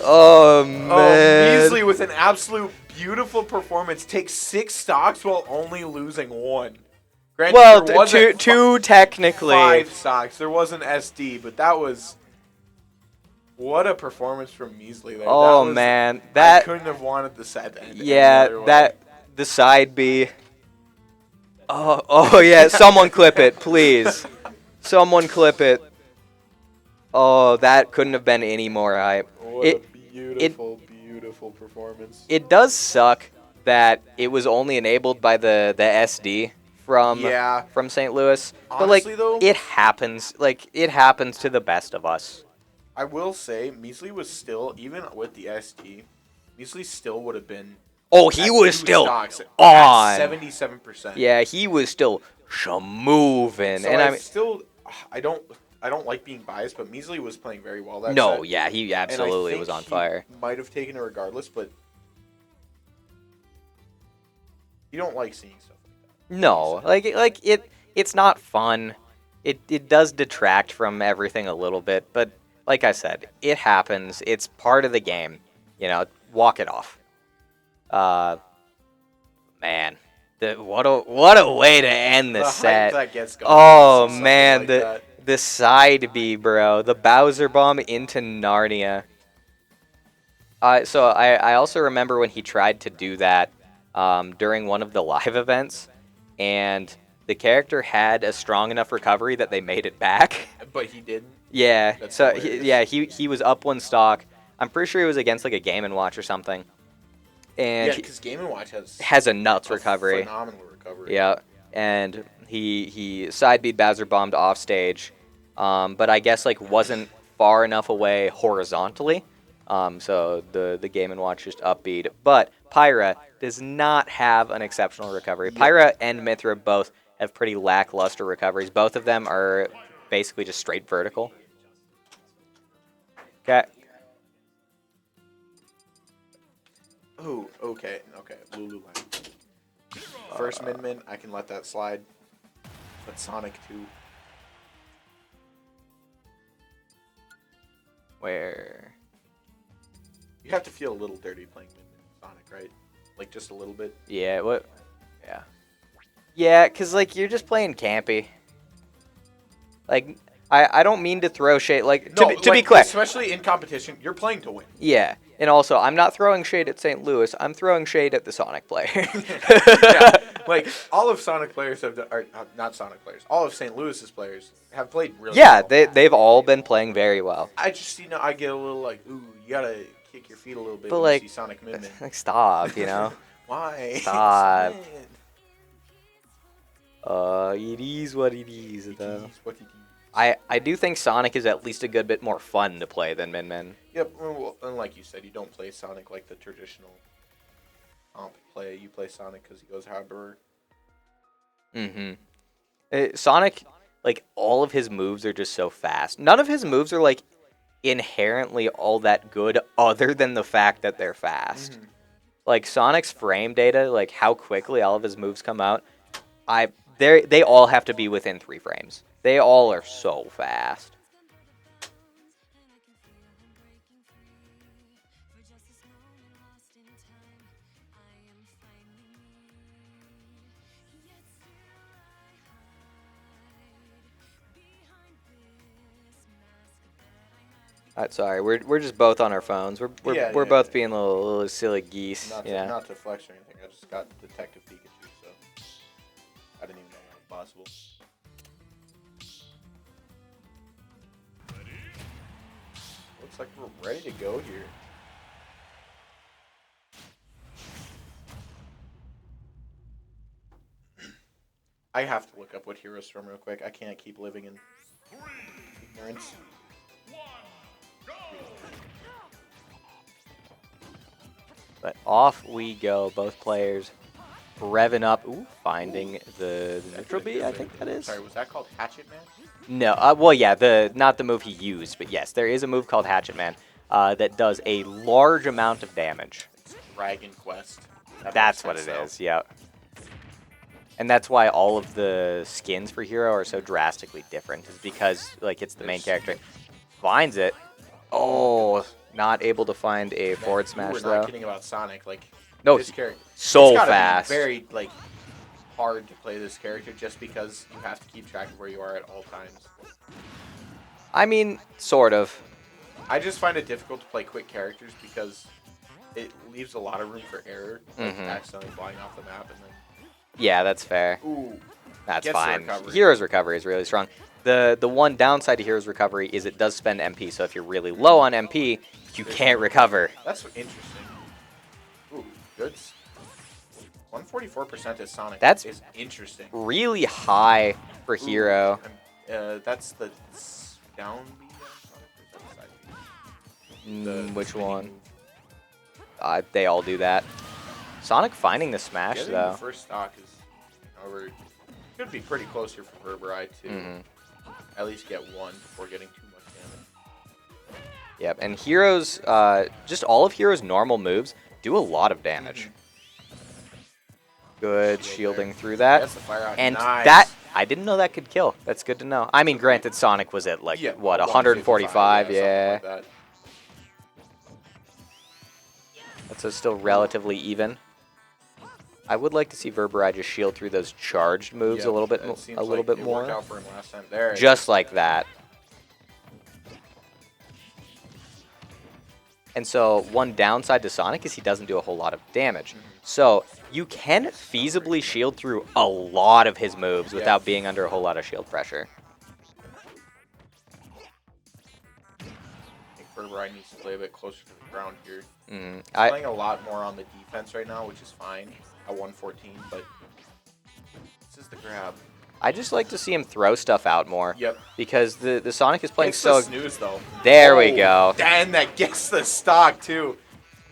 Oh, man. Measly with an absolute beautiful performance takes 6 stocks while only losing 1. Granted, Well, there wasn't two technically. 5 stocks. There was an SD, but that was... What a performance from Measly there. Oh, that was, man. I couldn't have wanted the set to end any other way. Yeah, the side B. Oh yeah, someone clip it, please. Someone clip it. Oh, that couldn't have been any more hype. What a beautiful performance. It does suck that it was only enabled by the SD from St. Louis. Honestly, but though, it happens. It happens to the best of us. I will say, Measly was still, even with the SD, Measly still would have been. Oh, he was still stocks on. At 77%. Yeah, he was still moving. So and I don't like being biased, but Measly was playing very well that No, set. yeah, he absolutely was on fire. Might have taken it regardless, but you don't like seeing stuff like that. No, it's not fun. It does detract from everything a little bit, but like I said, it happens. It's part of the game. Walk it off. Man, what a way to end the set. Hype that gets going. Oh Something man, like that. the side B, bro, the Bowser bomb into Narnia. So I also remember when he tried to do that during one of the live events, and the character had a strong enough recovery that they made it back. But he didn't. Yeah. That's So hilarious. he was up 1 stock. I'm pretty sure he was against like a Game and Watch or something. And Yeah, because Game & Watch has a nuts recovery. phenomenal recovery. Yeah, and he side beat Bowser bombed off stage, but I guess like wasn't far enough away horizontally. So the Game and Watch just upbeat. But Pyra does not have an exceptional recovery. Yep. Pyra and Mithra both have pretty lackluster recoveries. Both of them are basically just straight vertical. Okay. Oh, okay. Lululemon. First Min, I can let that slide. But Sonic 2. Where? You have to feel a little dirty playing Min Sonic, right? Like just a little bit. Yeah. What? Yeah. Yeah, cause like you're just playing campy. Like I don't mean to throw shade. Like to be clear, especially in competition, you're playing to win. yeah. And also, I'm not throwing shade at St. Louis. I'm throwing shade at the Sonic player. Yeah, like all of Sonic players have, or not Sonic players, all of St. Louis's players have played really Yeah, well. they've all been playing very well. I just, I get a little like, ooh, you gotta kick your feet a little bit But when like, you see Sonic Min. like stop, you know. Why? Stop. It's Min. It is what it is, It though. is what it is. I do think Sonic is at least a good bit more fun to play than Min Min. Yep, well, and like you said, you don't play Sonic like the traditional comp play. You play Sonic because he goes harder. Sonic, like, all of his moves are just so fast. None of his moves are, like, inherently all that good other than the fact that they're fast. Mm-hmm. Like, Sonic's frame data, like, how quickly all of his moves come out, they all have to be within 3 frames. They all are so fast. Sorry, we're just both on our phones. We're Yeah. both being little silly geese. Not to flex or anything. I just got Detective Pikachu, so I didn't even know that was possible. Looks like we're ready to go here. I have to look up what heroes from real quick. I can't keep living in ignorance. But off we go, both players revving up. Ooh, finding the neutral B, I think that is. Sorry, was that called Hatchet Man? No, well, yeah, not the move he used, but yes, there is a move called Hatchet Man that does a large amount of damage. It's Dragon Quest. That's what it is, yeah. And that's why all of the skins for Hero are so drastically different, is because, like, it's the main character. Finds it. Oh, not able to find a forward smash, though. We're not kidding about Sonic. Like, no, this character, so it's gotta fast. be very, like, hard to play this character just because you have to keep track of where you are at all times. I mean, sort of. I just find it difficult to play quick characters because it leaves a lot of room for error, like accidentally flying off the map and then. Yeah, that's fair. Ooh, that's gets the fine. recovery. Hero's recovery is really strong. The one downside to Hero's recovery is it does spend MP, so if you're really low on MP, you can't recover. That's interesting. Ooh, good. 144% is Sonic. That's is interesting. Really high for Hero. That's the down B on Sonic, or is that the side B? Which spinning one? move. They all do that. Sonic finding the smash, Getting though. the first stock is, however, could be pretty close here for Verberai to at least get one before getting too much damage. Yep, and Hero's, just all of Hero's normal moves do a lot of damage. Good shielding through that. That's the fire out. And nice. that, I didn't know that could kill. That's good to know. I mean, granted, Sonic was at, like, what, 145? Yeah. Something like that. That's still relatively even. I would like to see Verberai just shield through those charged moves a little bit, It more. worked out for him last time. There. Just like that. And so one downside to Sonic is he doesn't do a whole lot of damage. So you can feasibly shield through a lot of his moves without being under a whole lot of shield pressure. I think Burberry needs to play a bit closer to the ground here. Mm, He's playing a lot more on the defense right now, which is fine at 114, but this is the grab. I just like to see him throw stuff out more. Yep. Because the Sonic is playing It's so... the snooze, though. There we go. Dan, that gets the stock, too.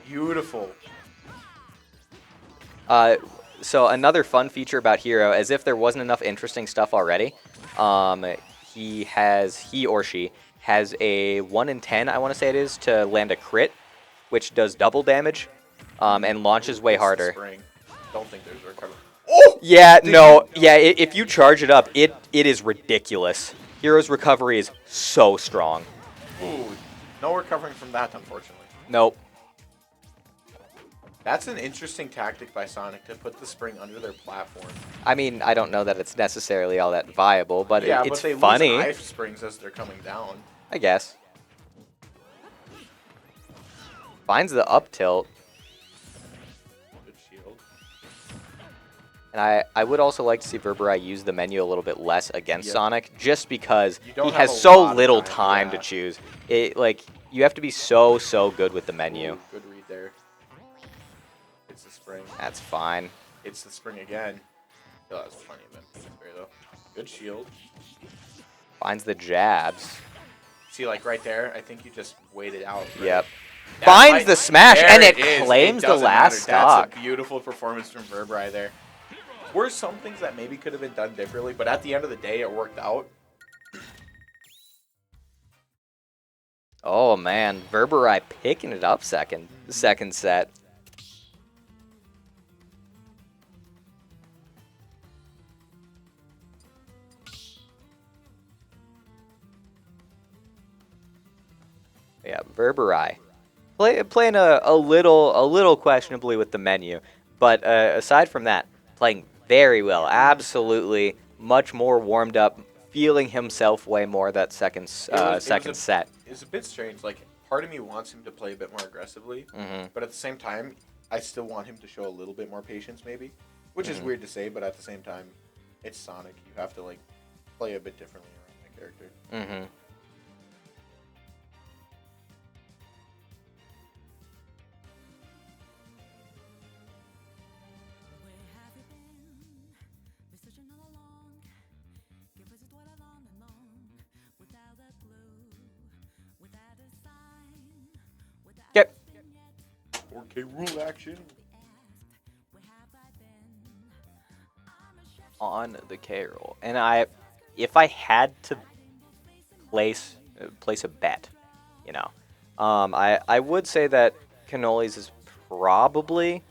Beautiful. So another fun feature about Hero, as if there wasn't enough interesting stuff already, he or she has a 1 in 10, I want to say it is, to land a crit, which does double damage, and launches way harder. Spring. Don't think there's a recovery. Oh! Yeah, no, yeah, if you charge it up, it is ridiculous. Hero's recovery is so strong. Ooh, no recovering from that, unfortunately. Nope. That's an interesting tactic by Sonic to put the spring under their platform. I mean, I don't know that it's necessarily all that viable, but yeah, it's but they funny. lose ice springs as they're coming down. I guess. Finds the up tilt. Good shield. And I would also like to see Burberry use the menu a little bit less against Sonic, just because he have has a so lot of little time, time to choose. You have to be so good with the menu. Ooh, good read there. It's the spring. That's fine. It's the spring again. Still has plenty of MP though. Good shield. Finds the jabs. See, like right there, I think you just waited out. Right? Yep. Finds the smash, there and it is. claims It the doesn't last matter. stock. That's a beautiful performance from Burberry there. Were some things that maybe could have been done differently, but at the end of the day, it worked out. Oh man, Burberry picking it up the second set. Yeah, Burberry playing a little questionably with the menu, but aside from that, playing very well. Absolutely, much more warmed up, feeling himself way more that second set. It's a bit strange. Like, part of me wants him to play a bit more aggressively, but at the same time, I still want him to show a little bit more patience, maybe, which is weird to say, but at the same time, it's Sonic. You have to like play a bit differently around that character. Yep. 4K rule action. On the K roll, and if I had to place a bet, I would say that Cannolis is probably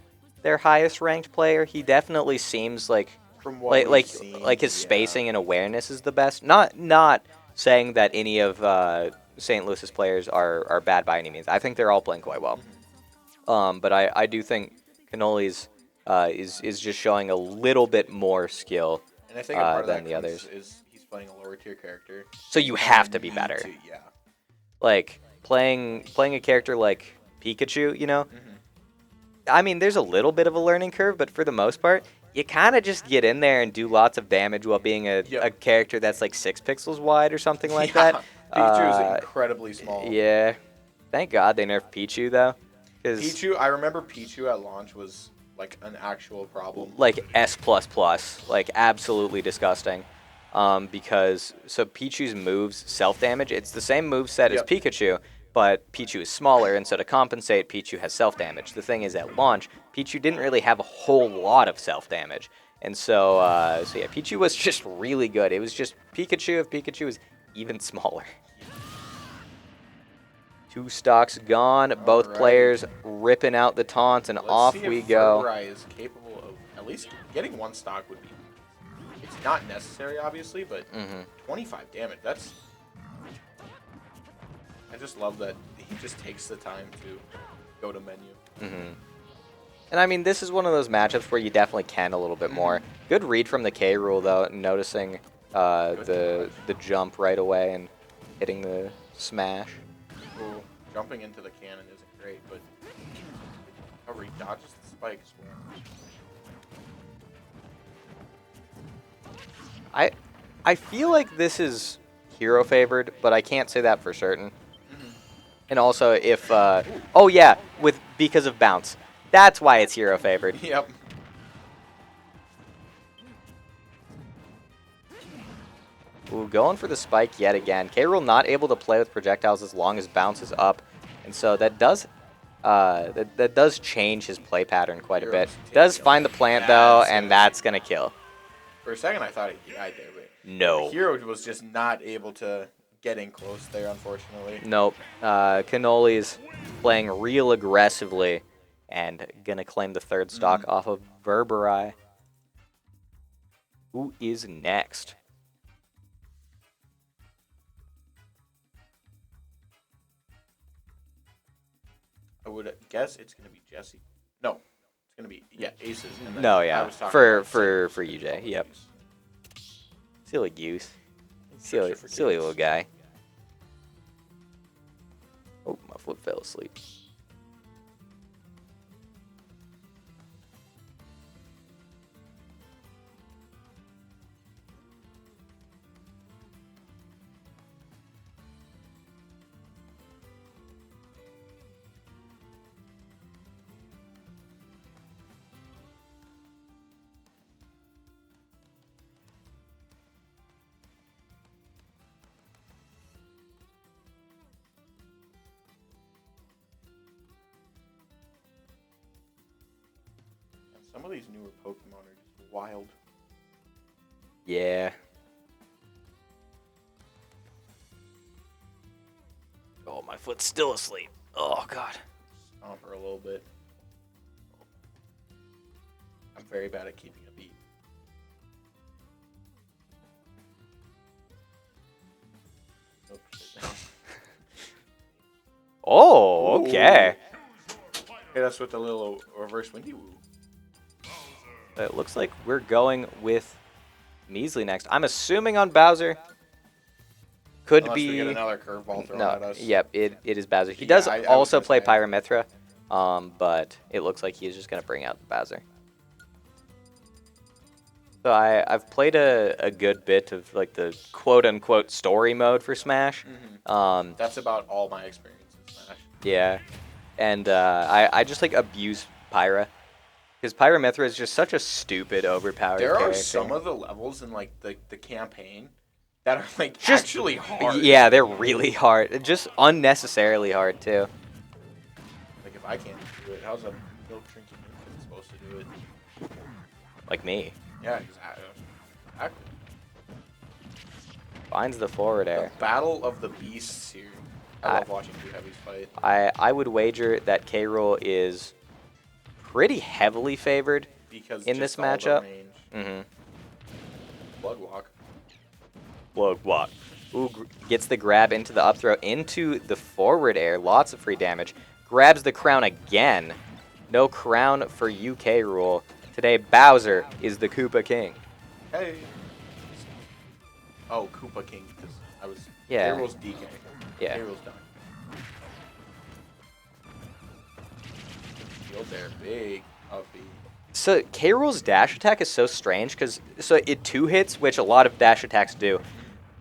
their highest ranked player. He definitely seems like From what we've seen, his spacing and awareness is the best. Not saying that any of St. Louis's players are bad by any means. I think they're all playing quite well. But I do think Cannolis is just showing a little bit more skill and I think a part of than that the others. Is he's playing a lower tier character. So you have to be better. Yeah. Like playing a character like Pikachu, I mean, there's a little bit of a learning curve, but for the most part, you kind of just get in there and do lots of damage while being a character that's like 6 pixels wide or something like that. Pichu is incredibly small. Yeah. Thank God they nerfed Pichu, though. Pichu, I remember Pichu at launch was like an actual problem. Like S++, like absolutely disgusting. Because Pichu's moves self-damage. It's the same move set as Pikachu, but Pichu is smaller, and so to compensate, Pichu has self-damage. The thing is, at launch, Pichu didn't really have a whole lot of self-damage. And so yeah, Pichu was just really good. It was just Pikachu if Pikachu was even smaller. 2 stocks gone. Both players ripping out the taunts, and off we go. Burberry is capable of at least getting 1 stock would be. It's not necessary, obviously, but 25 damage. That's. I just love that he just takes the time to go to menu. And I mean, this is one of those matchups where you definitely can a little bit more. Good read from the K rule, though, noticing the jump right away and hitting the smash. Ooh, jumping into the cannon isn't great, but how he dodges this spike as well. I feel like this is hero favored, but I can't say that for certain. And also, if oh yeah, because of bounce, that's why it's hero favored. Yep. Ooh, going for the spike yet again. K-Rool not able to play with projectiles as long as bounce is up, and so that does that does change his play pattern quite a bit. Does find the plant though, and that's gonna kill. For a second, I thought he died there, but No. the hero was just not able to get in close there, unfortunately. Nope. Cannoli's playing real aggressively and gonna claim the third stock off of Berberai. Who is next? I would guess it's going to be Jesse. No, it's going to be, Aces. And then No, I yeah. was talking For about UJ, yep. Silly goose. Pressure for Silly kids. little guy. Oh, my foot fell asleep. Some of these newer Pokemon are just wild. Yeah. Oh, my foot's still asleep. Oh, God. Stomp her a little bit. I'm very bad at keeping a beat. Oops. Oh, okay. Hit us with a little reverse windy woo. It looks like we're going with Measly next. I'm assuming on Bowser. Could Unless be. we get another curveball thrown No, at us. yep, it is Bowser. He Yeah, does I was also gonna play say. Pyramithra, but it looks like he's just going to bring out the Bowser. So I've played a good bit of like the quote-unquote story mode for Smash. That's about all my experience in Smash. Yeah, and I just like abuse Pyra. Because Pyramithra is just such a stupid, overpowered There character. are some of the levels in like the campaign that are like Just- actually hard. Yeah, they're really hard. Just unnecessarily hard, too. Like if I can't do it, how's a milk drinking infant supposed to do it? Like me. Yeah, exactly. Finds the forward The air. Battle of the Beasts here. I love watching two heavies fight. I would wager that K-Rool is pretty heavily favored Because in just this all the matchup. range. Mm-hmm. Blood walk. Plug what? Ooh, gets the grab into the up throw, into the forward air. Lots of free damage. Grabs the crown again. No crown for UK rule. Today, Bowser is the Koopa King. Hey. Oh, Koopa King, because I was. Yeah. K-Rool's DK. Yeah. K-Rool's done. Shield there, big upbeat. So K-Rool's dash attack is so strange because it two hits, which a lot of dash attacks do,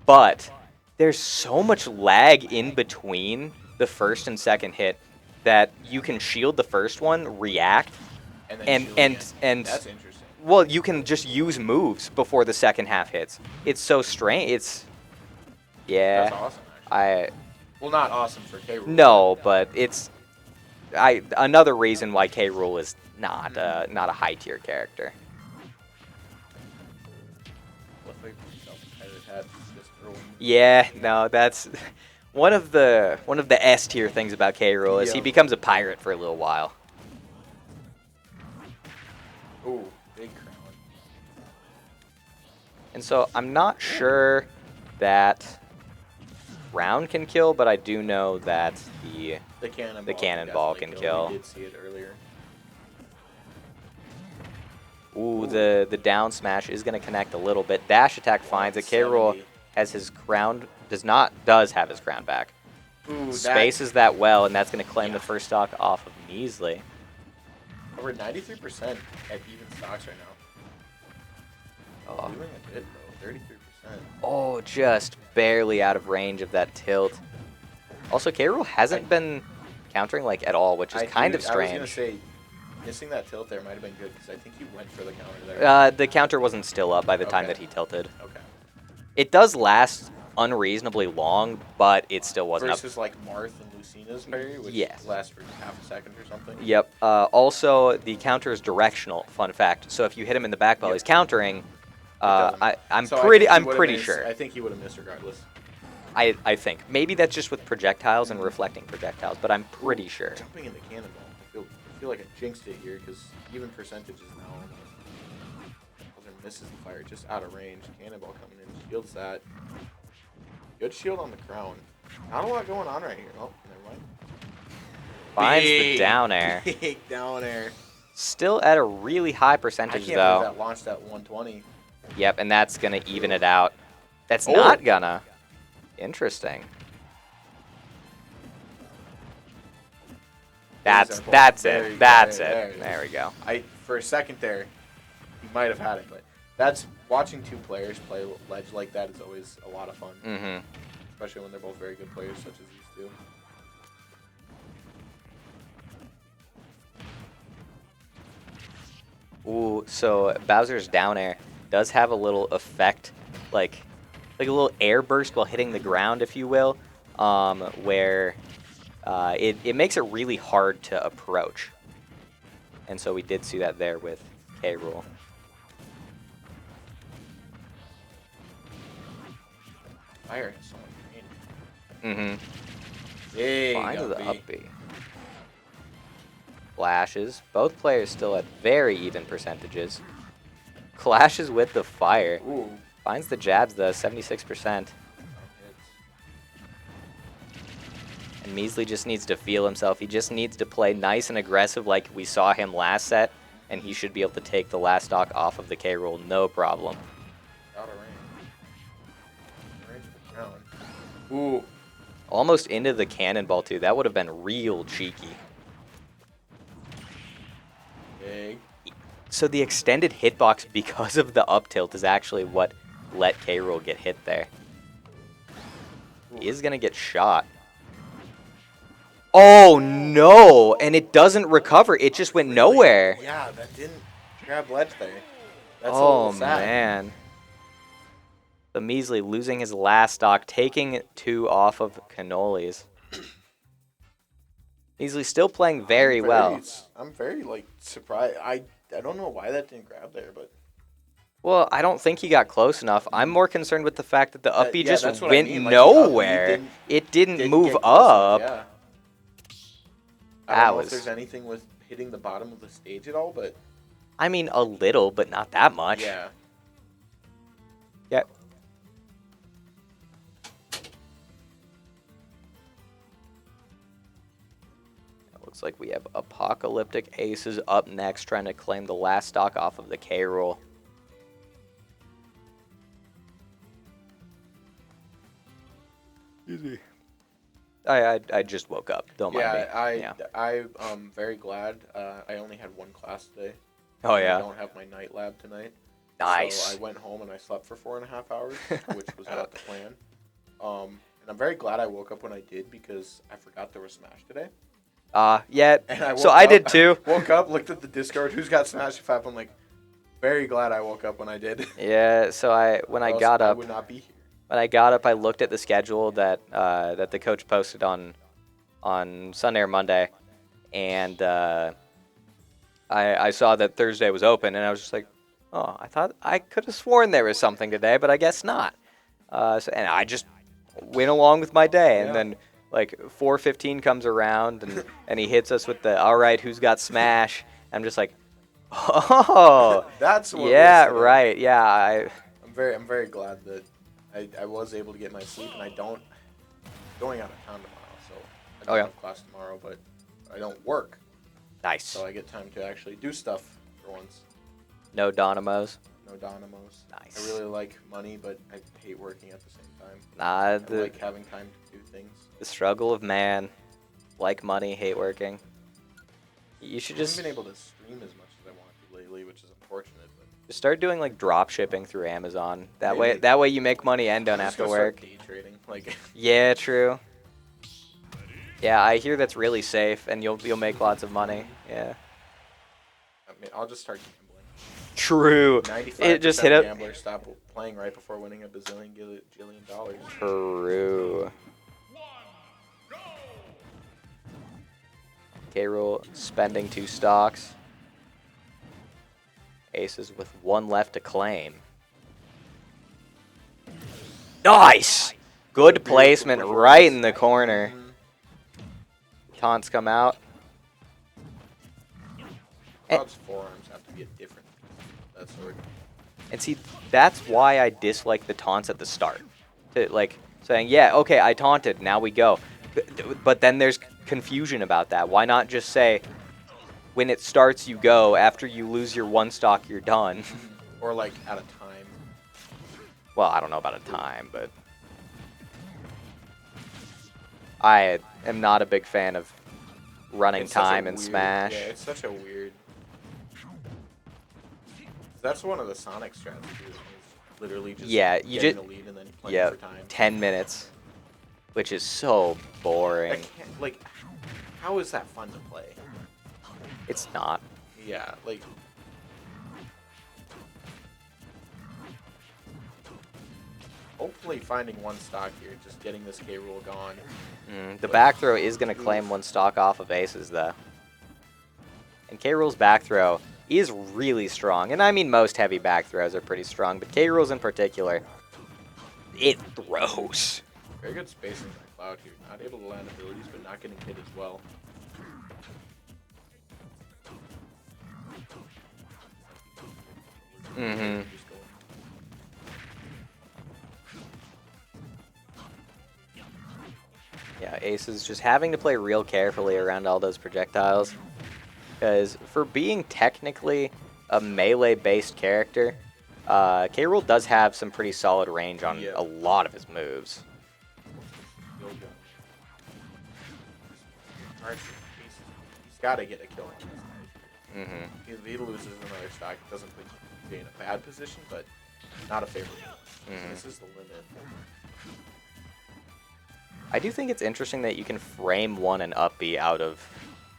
but there's so much lag in between the first and second hit that you can shield the first one, react, And and shield and again. and That's interesting. well, you can just use moves before the second half hits. It's so strange. It's That's awesome, actually. Well, not awesome for K-Rool. No, but it's another reason why K-Rool is not not a high tier character. Yeah, no, that's one of the S tier things about K-Rool is he Yep. becomes a pirate for a little while. Ooh, big crown. And so I'm not sure that round can kill, but I do know that The cannonball can kill. We did see it earlier. Ooh, the down smash is going to connect a little bit. Dash attack finds it. K-Rool 70. has his crown, does have his crown back. Ooh, Spaces that well, and that's going to claim the first stock off of Measly. We're 93% at even stocks right now. Oh. Doing a bit though, 33%. Oh, just barely out of range of that tilt. Also, K-Rool hasn't been countering like at all, which is kind of strange. I was gonna say, missing that tilt there might have been good because I think he went for the counter there. The counter wasn't still up by the time that he tilted. Okay. It does last unreasonably long, but it still wasn't Versus like Marth and Lucina's parry, which lasts for half a second or something. Yep. Also, the counter is directional. Fun fact. So if you hit him in the back while he's countering, I'm pretty sure. I think he would have missed regardless. I think maybe that's just with projectiles and reflecting projectiles, but I'm pretty sure. Jumping into cannonball. I feel like I jinxed it here because even percentages now almost. Bowser misses the fire just out of range. Cannonball coming in, shields that. Good shield on the crown. Not a lot going on right here. Oh, never mind. Finds the down air. Big down air. Still at a really high percentage, though. I can't believe that launched at 120. Yep, and that's going to even it out. That's not gonna. Interesting. That's it. That's it. There we go. For a second there, he might have had it, but that's watching two players play ledge like that is always a lot of fun. Mm-hmm. Especially when they're both very good players, such as these two. Ooh, so Bowser's down air does have a little effect, like a little air burst while hitting the ground, if you will, where it makes it really hard to approach. And so we did see that there with K-Rool. Fire is so much pain. Mm-hmm. Finds the up B. Flashes. Both players still at very even percentages. Clashes with the fire. Ooh. Finds the jabs, the 76%. And Measley just needs to feel himself. He just needs to play nice and aggressive like we saw him last set, and he should be able to take the last stock off of the K-Rool, no problem. Out of range. Range of the crown. Ooh. Almost into the cannonball, too. That would have been real cheeky. Big. So the extended hitbox because of the up tilt is actually what let K-Rool get hit there. He is going to get shot. Oh, no! And it doesn't recover. It just went nowhere. Yeah, that didn't grab ledge there. That's a little sad. Man. The Measley losing his last stock, taking 2 off of Cannolis. Measley still playing very well. I'm very, surprised. I don't know why that didn't grab there, but... Well, I don't think he got close enough. I'm more concerned with the fact that the up B just went nowhere. It didn't move up. Yeah. I don't know if there's anything with hitting the bottom of the stage at all, but... I mean, a little, but not that much. Yeah. Yep. Looks like we have Apocalyptic Aces up next, trying to claim the last stock off of the K-Rool. Easy. I just woke up. Don't mind me. I'm very glad. I only had one class today. Oh, yeah? I don't have my night lab tonight. Nice. So I went home and I slept for 4.5 hours, which was not the plan. And I'm very glad I woke up when I did because I forgot there was Smash today. Yeah. And I did too. Woke up, looked at the Discord, who's got Smash at 5. I'm like, very glad I woke up when I did. Yeah, so when I got up, I would not be here. When I got up, I looked at the schedule that that the coach posted on Sunday or Monday, and I saw that Thursday was open, and I was just like, oh, I could have sworn there was something today, but I guess not. And I just went along with my day, and then 4:15 comes around, and he hits us with the all right, who's got Smash? I'm just like, oh, that's what right, yeah. I'm very glad that I was able to get my sleep, and going out of town tomorrow, so I don't have class tomorrow, but I don't work. Nice. So I get time to actually do stuff for once. No Dynamos. No Dynamos. Nice. I really like money, but I hate working at the same time. I like having time to do things. The struggle of man. Like money, hate working. You should I haven't just been able to stream as much as I want to lately, which is unfortunate. But start doing like drop shipping through Amazon. Maybe. That way you make money and don't I'm have just to gonna work. start day trading. Like, Yeah, true. Yeah, I hear that's really safe and you'll make lots of money. Yeah. I mean, I'll just start gambling. True. 95% It just hit of up. gamblers stop playing right before winning a jillion dollars. True. K-Rool spending 2 stocks. Aces with 1 left to claim. Nice! Good placement right in the corner. Taunts come out. Cloud's forearms have to be a different piece of that sword. And see, that's why I dislike the taunts at the start. Like, saying, yeah, okay, I taunted, now we go. But then there's confusion about that. Why not just say, when it starts, you go. After you lose your 1 stock, you're done. Or, like, at a time. Well, I don't know about a time, but I am not a big fan of running It's such a time in weird- Smash. Yeah, it's such a weird... That's one of the Sonic strategies. Is literally just getting a lead and then playing for time. 10 minutes, which is so boring. Like, how is that fun to play? It's not. Yeah, like... Hopefully finding 1 stock here, just getting this K-Rool gone. The back throw is going to claim 1 stock off of Aces, though. And K-Rool's back throw is really strong. And I mean, most heavy back throws are pretty strong, but K-Rool's in particular, it throws. Very good spacing by Cloud here. Not able to land abilities, but not getting hit as well. Mm-hmm. Yeah, Aces just having to play real carefully around all those projectiles. Because for being technically a melee-based character, K-Rool does have some pretty solid range on a lot of his moves. He's got to get a kill on this side. If he loses another stock, it doesn't put you in a bad position, but not a favorable one. This is the limit. I do think it's interesting that you can frame 1 and up B out of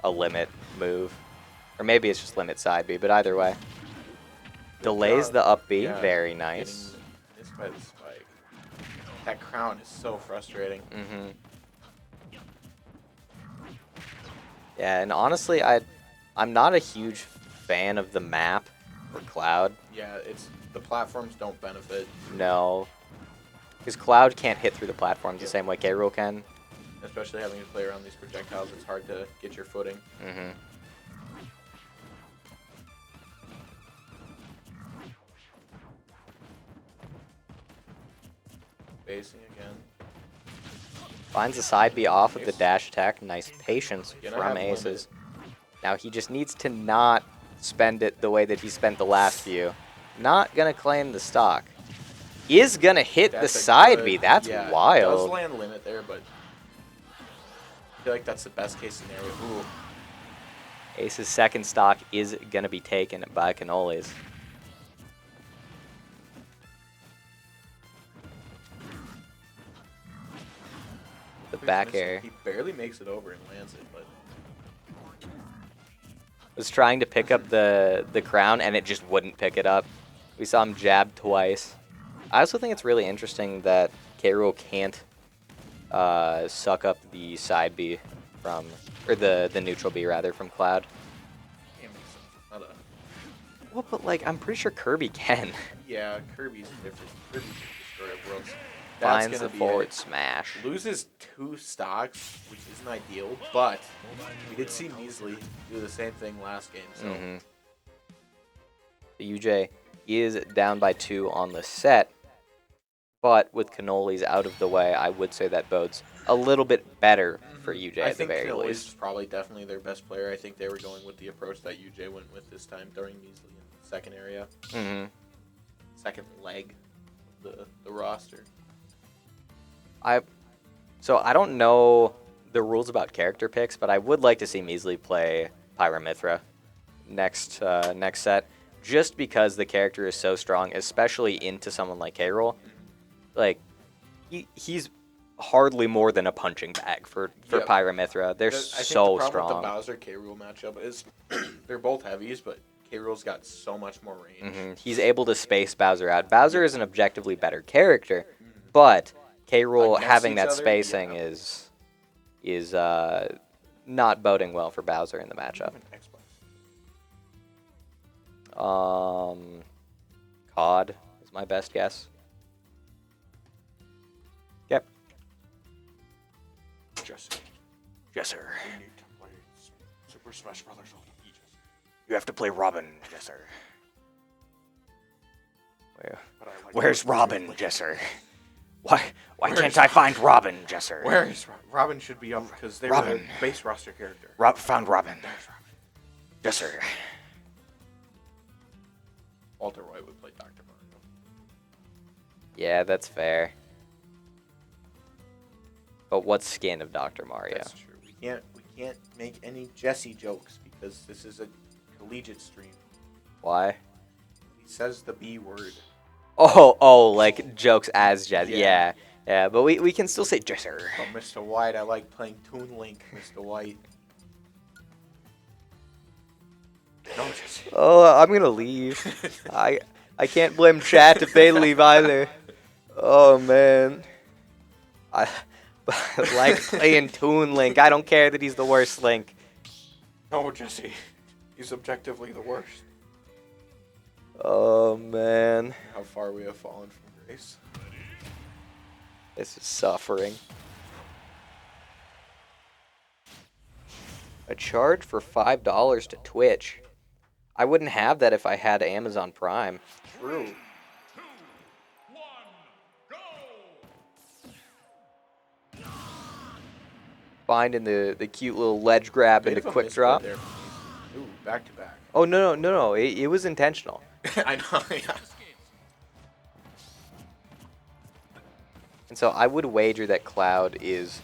a limit move. Or maybe it's just limit side B, but either way. Delays the up B, very nice. Missed by the spike. That crown is so frustrating. Yeah, and honestly, I'm not a huge fan of the map for Cloud. Yeah, the platforms don't benefit. No. Because Cloud can't hit through the platforms the same way K-Rool can. Especially having to play around these projectiles, it's hard to get your footing. Spacing again. Finds the side B off of the dash attack. Nice patience Gonna from have Aces. Now he just needs to not spend it the way that he spent the last few. Not going to claim the stock. Is going to hit the side B. That's wild. Does land limit there, but I feel like that's the best case scenario. Ooh. Ace's second stock is going to be taken by Cannolis. The back air. He barely makes it over and lands it, but was trying to pick up the crown and it just wouldn't pick it up. We saw him jab twice. I also think it's really interesting that K-Rool can't suck up the side B from, or the neutral B rather, from Cloud. Well, but like, I'm pretty sure Kirby can. Yeah, Kirby's different. Kirby can destroy worlds. Finds the forward smash. Loses 2 stocks, which isn't ideal, but we did see Measly do the same thing last game, so. The UJ is down by 2 on the set, but with Cannolis out of the way, I would say that bodes a little bit better for UJ at the very least. I think Cannolis is probably definitely their best player. I think they were going with the approach that UJ went with this time during Measly in the second area. Second leg of the roster. So I don't know the rules about character picks, but I would like to see Measly play Pyramithra next set, just because the character is so strong, especially into someone like K-Roll. Like, he's hardly more than a punching bag for Yep. Pyramithra. They're I think so the problem strong. with the Bowser K-Rool matchup is they're both heavies, but K-Rool's got so much more range. He's able to space Bowser out. Bowser is an objectively better character, but K-Rool Against having each that other, spacing yeah. is not boding well for Bowser in the matchup. COD is my best guess. Yep. Yes, sir. We need to play Super Smash Brothers Ultimate. You have to play Robin, yes, sir. Where's Robin, Jesser? Why can't I find Robin, Jesser? Where is Robin? Should be up because they're Robin. the base roster character. Found Robin. Jesser. Walter White would play Dr. Mario. Yeah, that's fair. But what skin of Dr. Mario? That's true. We can't make any Jesse jokes because this is a collegiate stream. Why? He says the B word. Oh, like jokes as Jesse. Yeah. Yeah, but we can still say Jesser. Oh, Mr. White, I like playing Toon Link, Mr. White. No, Jesse. Oh, I'm gonna leave. I can't blame chat if they leave either. Oh man. I like playing Toon Link. I don't care that he's the worst Link. No, Jesse. He's objectively the worst. Oh man. How far we have fallen from grace. This is suffering. A charge for $5 to Twitch. I wouldn't have that if I had Amazon Prime. True. Finding the cute little ledge grab and a quick drop. There. Ooh, back to back. Oh no! It was intentional. I know. Yeah. And so I would wager that Cloud is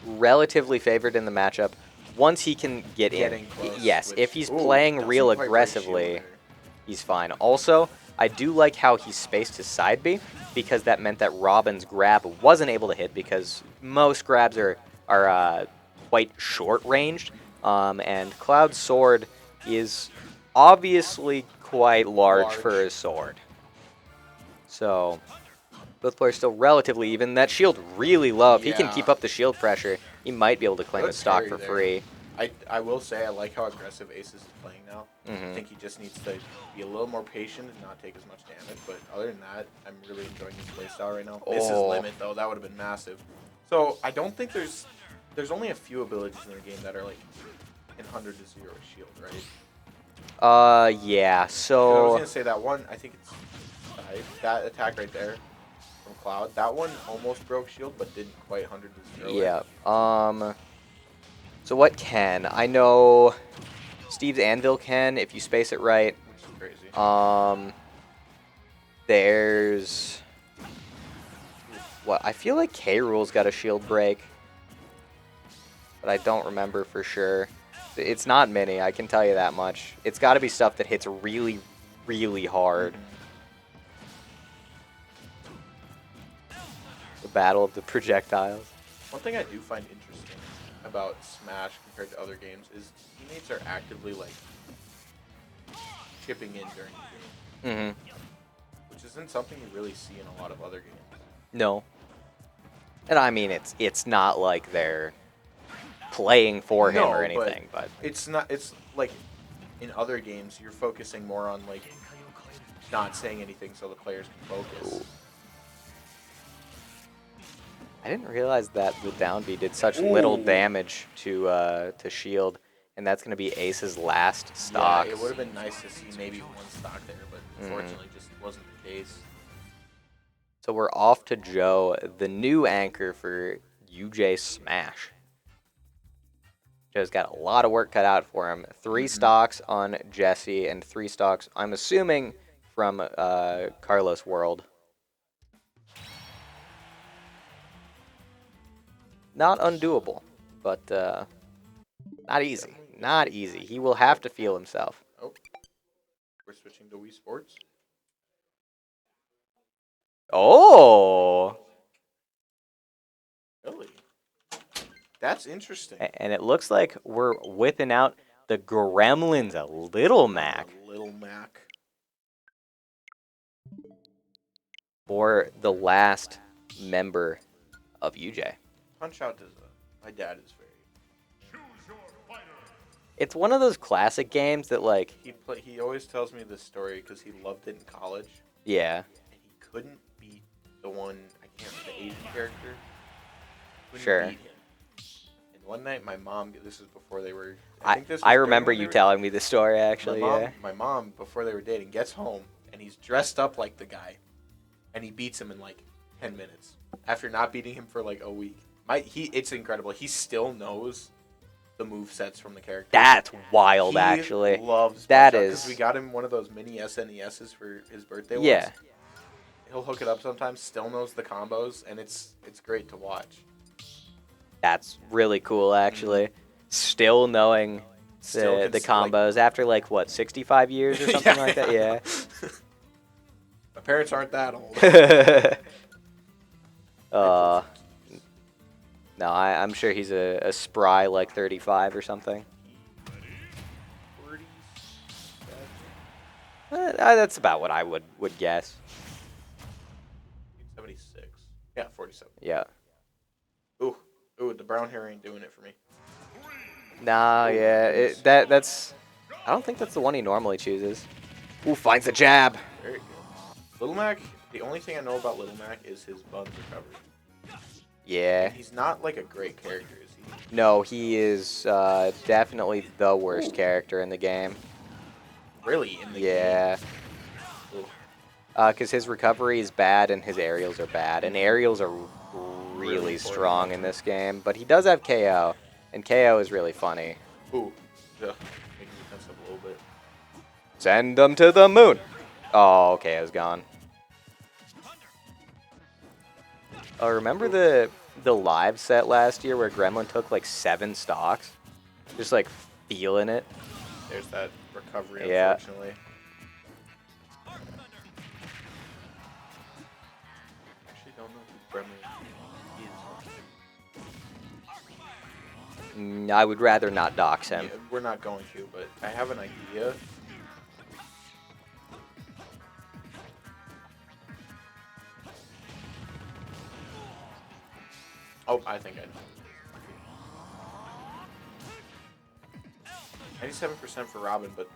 relatively favored in the matchup once he can get Getting in. close, Yes, which- if he's ooh, playing doesn't real quite break aggressively, shield there. he's fine. Also, I do like how he spaced his side B because that meant that Robin's grab wasn't able to hit because most grabs are quite short ranged, and Cloud's sword is obviously quite large for his sword. So both players still relatively even. That shield really low. If he can Yeah. keep up the shield pressure, he might be able to claim Good his stock parry for there. free. I will say I like how aggressive Aces is playing now. Mhm. I think he just needs to be a little more patient and not take as much damage. But other than that, I'm really enjoying his playstyle right now. Misses Oh. limit though, that would have been massive. So I don't think there's only a few abilities in the game that are like in 100 to 0 shield, right? Yeah. And I was So gonna say that one. I think it's that attack right there from Cloud. That one almost broke shield, but didn't quite 100 to 0. yeah. So what can? I know Steve's Anvil can if you space it right. Which is crazy. There's what I feel like K-Rool's got a shield break, but I don't remember for sure. It's not many, I can tell you that much. It's got to be stuff that hits really, really hard. The battle of the projectiles. One thing I do find interesting about Smash compared to other games is teammates are actively like chipping in during the game, which isn't something you really see in a lot of other games. No. And I mean, it's not like they're playing for him No, or anything, but It's not. It's like in other games, you're focusing more on like not saying anything so the players can focus. Ooh. I didn't realize that the down B did such little Ooh. damage to shield, and that's going to be Ace's last stock. Yeah, it would have been nice to see maybe one stock there, but unfortunately, just wasn't the case. So we're off to Joe, the new anchor for UJ Smash. Joe's got a lot of work cut out for him. 3 stocks on Jesse and 3 stocks, I'm assuming, from Carlos World. Not undoable, but not easy. Not easy. He will have to feel himself. Oh, we're switching to Wii Sports. Oh! Really? That's interesting. And it looks like we're whipping out the Gremlins, a Little Mac, Little Mac. for the last member of UJ. Punch Out does my dad is very. It's one of those classic games that, like, He always tells me this story because he loved it in college. yeah, And he couldn't beat the one, I can't remember, the Asian character. Couldn't Sure. beat him. And one night, my mom, this is before they were, I remember you telling me the story, actually, My mom, before they were dating, gets home, and he's dressed up like the guy. And he beats him in like 10 minutes. After not beating him for like a week. It's incredible. He still knows the move sets from the character. That's wild, He actually. loves That Punch-Out! is... Because we got him one of those mini SNESs for his birthday Yeah. once. He'll hook it up sometimes, still knows the combos, and it's great to watch. That's really cool, actually. Still knowing the combos after, like, what, 65 years or something like that? Yeah. My parents aren't that old. No, I'm sure he's a spry, like, 35 or something. 47? That's about what I would guess. 76. Yeah, 47. Yeah. Ooh, the brown hair ain't doing it for me. Nah, yeah. That's... I don't think that's the one he normally chooses. Ooh, finds the jab. Very good. Little Mac, the only thing I know about Little Mac is his buns recovery. Yeah. And he's not like a great character, is he? No, he is definitely the worst character in the game. Really? In the Yeah. game? Because his recovery is bad and his aerials are bad. And aerials are really strong in this game. But he does have KO. And KO is really funny. Ooh. Yeah. Making me tense up a little bit. Send them to the moon. Oh, KO's gone. Oh, remember the live set last year where Gremlin took like 7 stocks? Just like feeling it. There's that recovery, Yeah. unfortunately. Actually, don't know who Gremlin is. I would rather not dox him. Yeah, we're not going to, but I have an idea. Oh, I think I know. 97% for Robin, but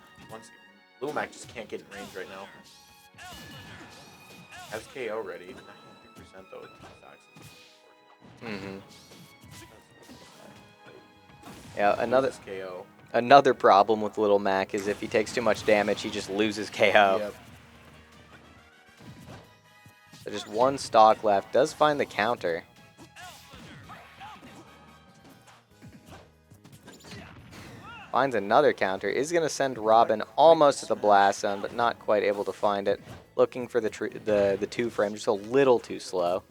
Little Mac just can't get in range right now. Has KO ready. 93% though. It Mm-hmm. Yeah, KO. another problem with Little Mac is if he takes too much damage, he just loses KO. Yep. So just 1 stock left. Does find the counter. Finds another counter. Is going to send Robin almost to the blast zone, but not quite able to find it. Looking for the 2-frame, just a little too slow.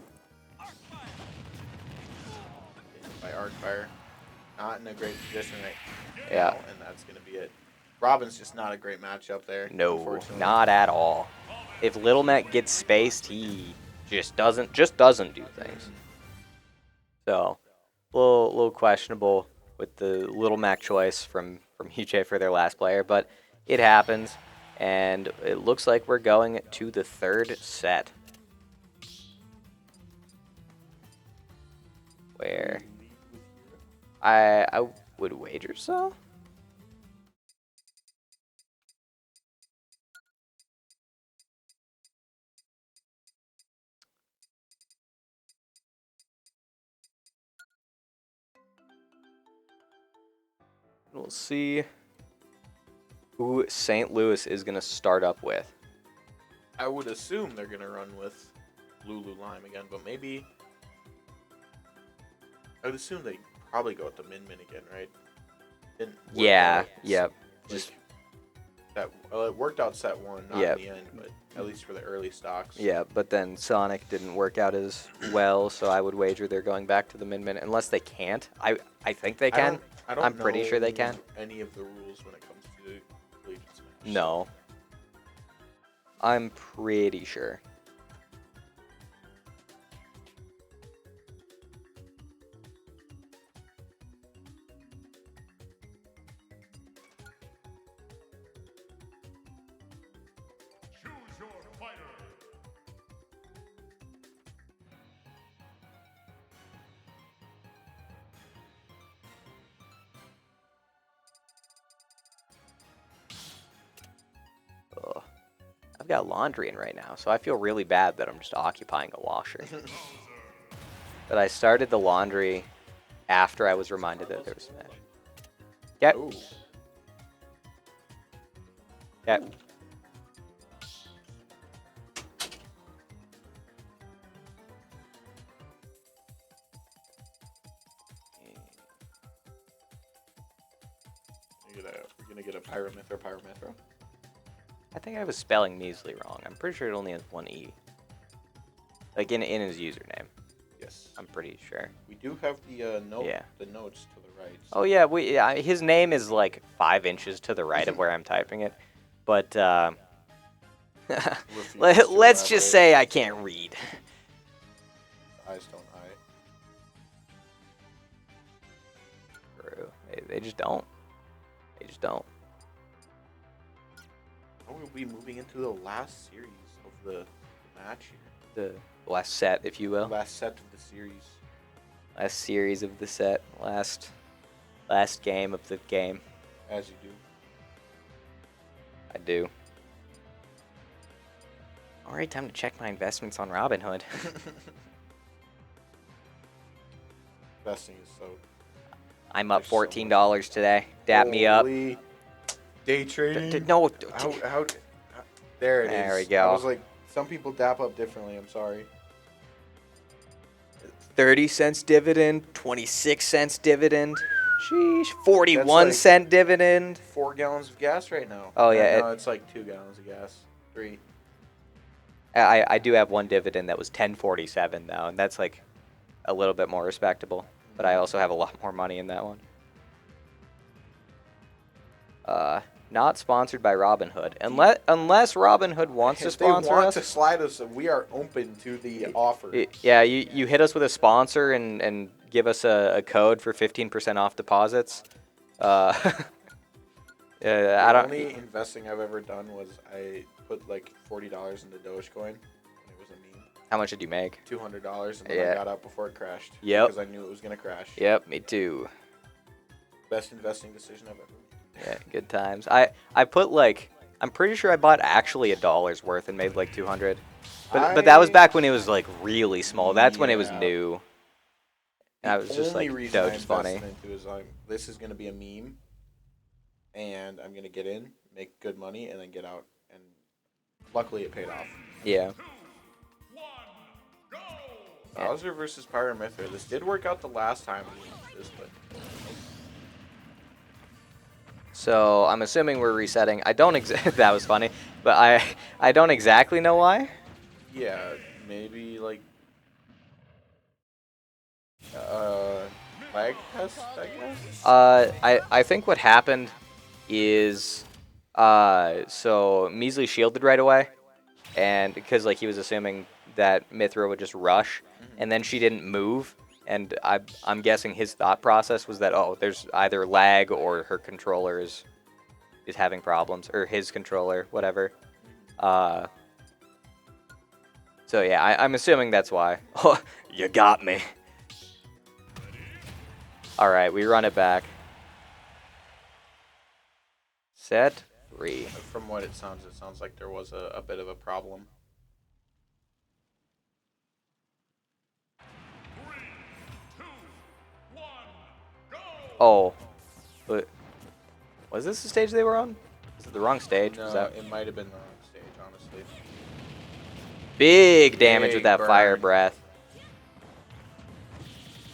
By arc fire. Not in a great position right Yeah. now, and that's going to be it. Robin's just not a great matchup there. No, unfortunately. not at all. If Little Mac gets spaced, he just doesn't do things. So, a little questionable with the Little Mac choice from UJ for their last player, but it happens, and it looks like we're going to the 3rd set. Where I would wager so. We'll see who St. Louis is going to start up with. I would assume they're going to run with Lulu Lime again, but maybe... I would assume they probably go with the Min Min again, right? Yeah, out. yep. Like, Well, it worked out set 1, not Yep. in the end, but at least for the early stocks. Yeah, but then Sonic didn't work out as well, so I would wager they're going back to the min-min, unless they can't. I think they can. I don't I'm pretty sure they know can. any of the rules when it comes to Collegiate Smash. No. I'm pretty sure. Ugh. I've got laundry in right now, so I feel really bad that I'm just occupying a washer. But I started the laundry after I was reminded that there was Smash. Yep. Ooh. Yep. We're gonna get a Pyramithra. I think I was spelling measly wrong. I'm pretty sure it only has one E. Like in his username. Yes. I'm pretty sure. We do have the Yeah. the notes to the right. So. Oh yeah, his name is like 5 inches to the right of where I'm typing it, but let's just say I can't read. Eyes don't eye. True. They just don't. They just don't. How are we moving into the last series of the match here? The last set, if you will. Last set of the series. Last series of the set. Last game of the game. As you do. I do. All right, time to check my investments on Robinhood. Investing is so. I'm up There's so $14 today. Dap me up. Holy Day trading. No. How, there it is. There we go. I was like, some people dap up differently. I'm sorry. 30 cents dividend, 26 cents dividend. Sheesh. 41 That's like- cent dividend. 4 gallons of gas right now. Oh, yeah, No, it's like 2 gallons of gas. 3. I do have one dividend that was 10.47 though, and that's like a little bit more respectable. But I also have a lot more money in that one. Not sponsored by Robinhood, unless Robinhood wants to If they sponsor want us. to slide us, we are open to the offer. Yeah, you hit us with a sponsor and give us a code for 15% off deposits. The I don't. only investing I've ever done was I put like $40 into Dogecoin, and it was a meme. How much did you make? $200, and then Yeah. I got out before it crashed. Yep. Because I knew it was gonna crash. Yep, me too. Best investing decision I've ever made. Yeah, good times. I put like, I'm pretty sure I bought actually $1 worth and made like 200. But that was back when it was like really small. That's when it was Yeah. new. And I was just like, reason I Doge's funny. invested into is this is gonna be a meme, and I'm gonna get in, make good money, and then get out. And luckily, it paid off. Yeah. Bowser versus Pyramithra. This did work out the last time we used this, but So I'm assuming we're resetting. I don't that was funny, but I don't exactly know why. yeah, maybe like lag test, I guess. I think what happened is so Measly shielded right away, and because like he was assuming that Mithra would just rush, and then she didn't move, and I'm guessing his thought process was that, oh, there's either lag or her controller is having problems, or his controller, whatever. So yeah, I'm assuming that's why. Oh, you got me. All right, we run it back. Set 3. From what it sounds like there was a bit of a problem. Oh, but was this the stage they were on? Is it the wrong stage? No, Was that it might have been the wrong stage, honestly. big damage Big with that fire burn. breath?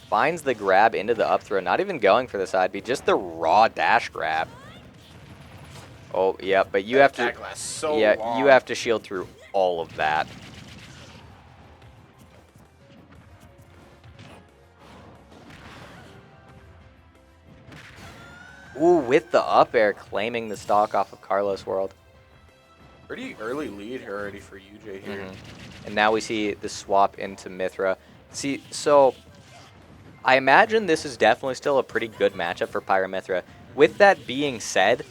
Finds the grab into the up throw, not even going for the side B, just the raw dash grab. Oh, yeah, but you That have to... attack lasts so yeah, long. you have to shield through all of that. Ooh, with the up air, claiming the stock off of Carlos World. Pretty early lead here already for UJ here. And now we see the swap into Mithra. See, so I imagine this is definitely still a pretty good matchup for Pyra Mithra. With that being said,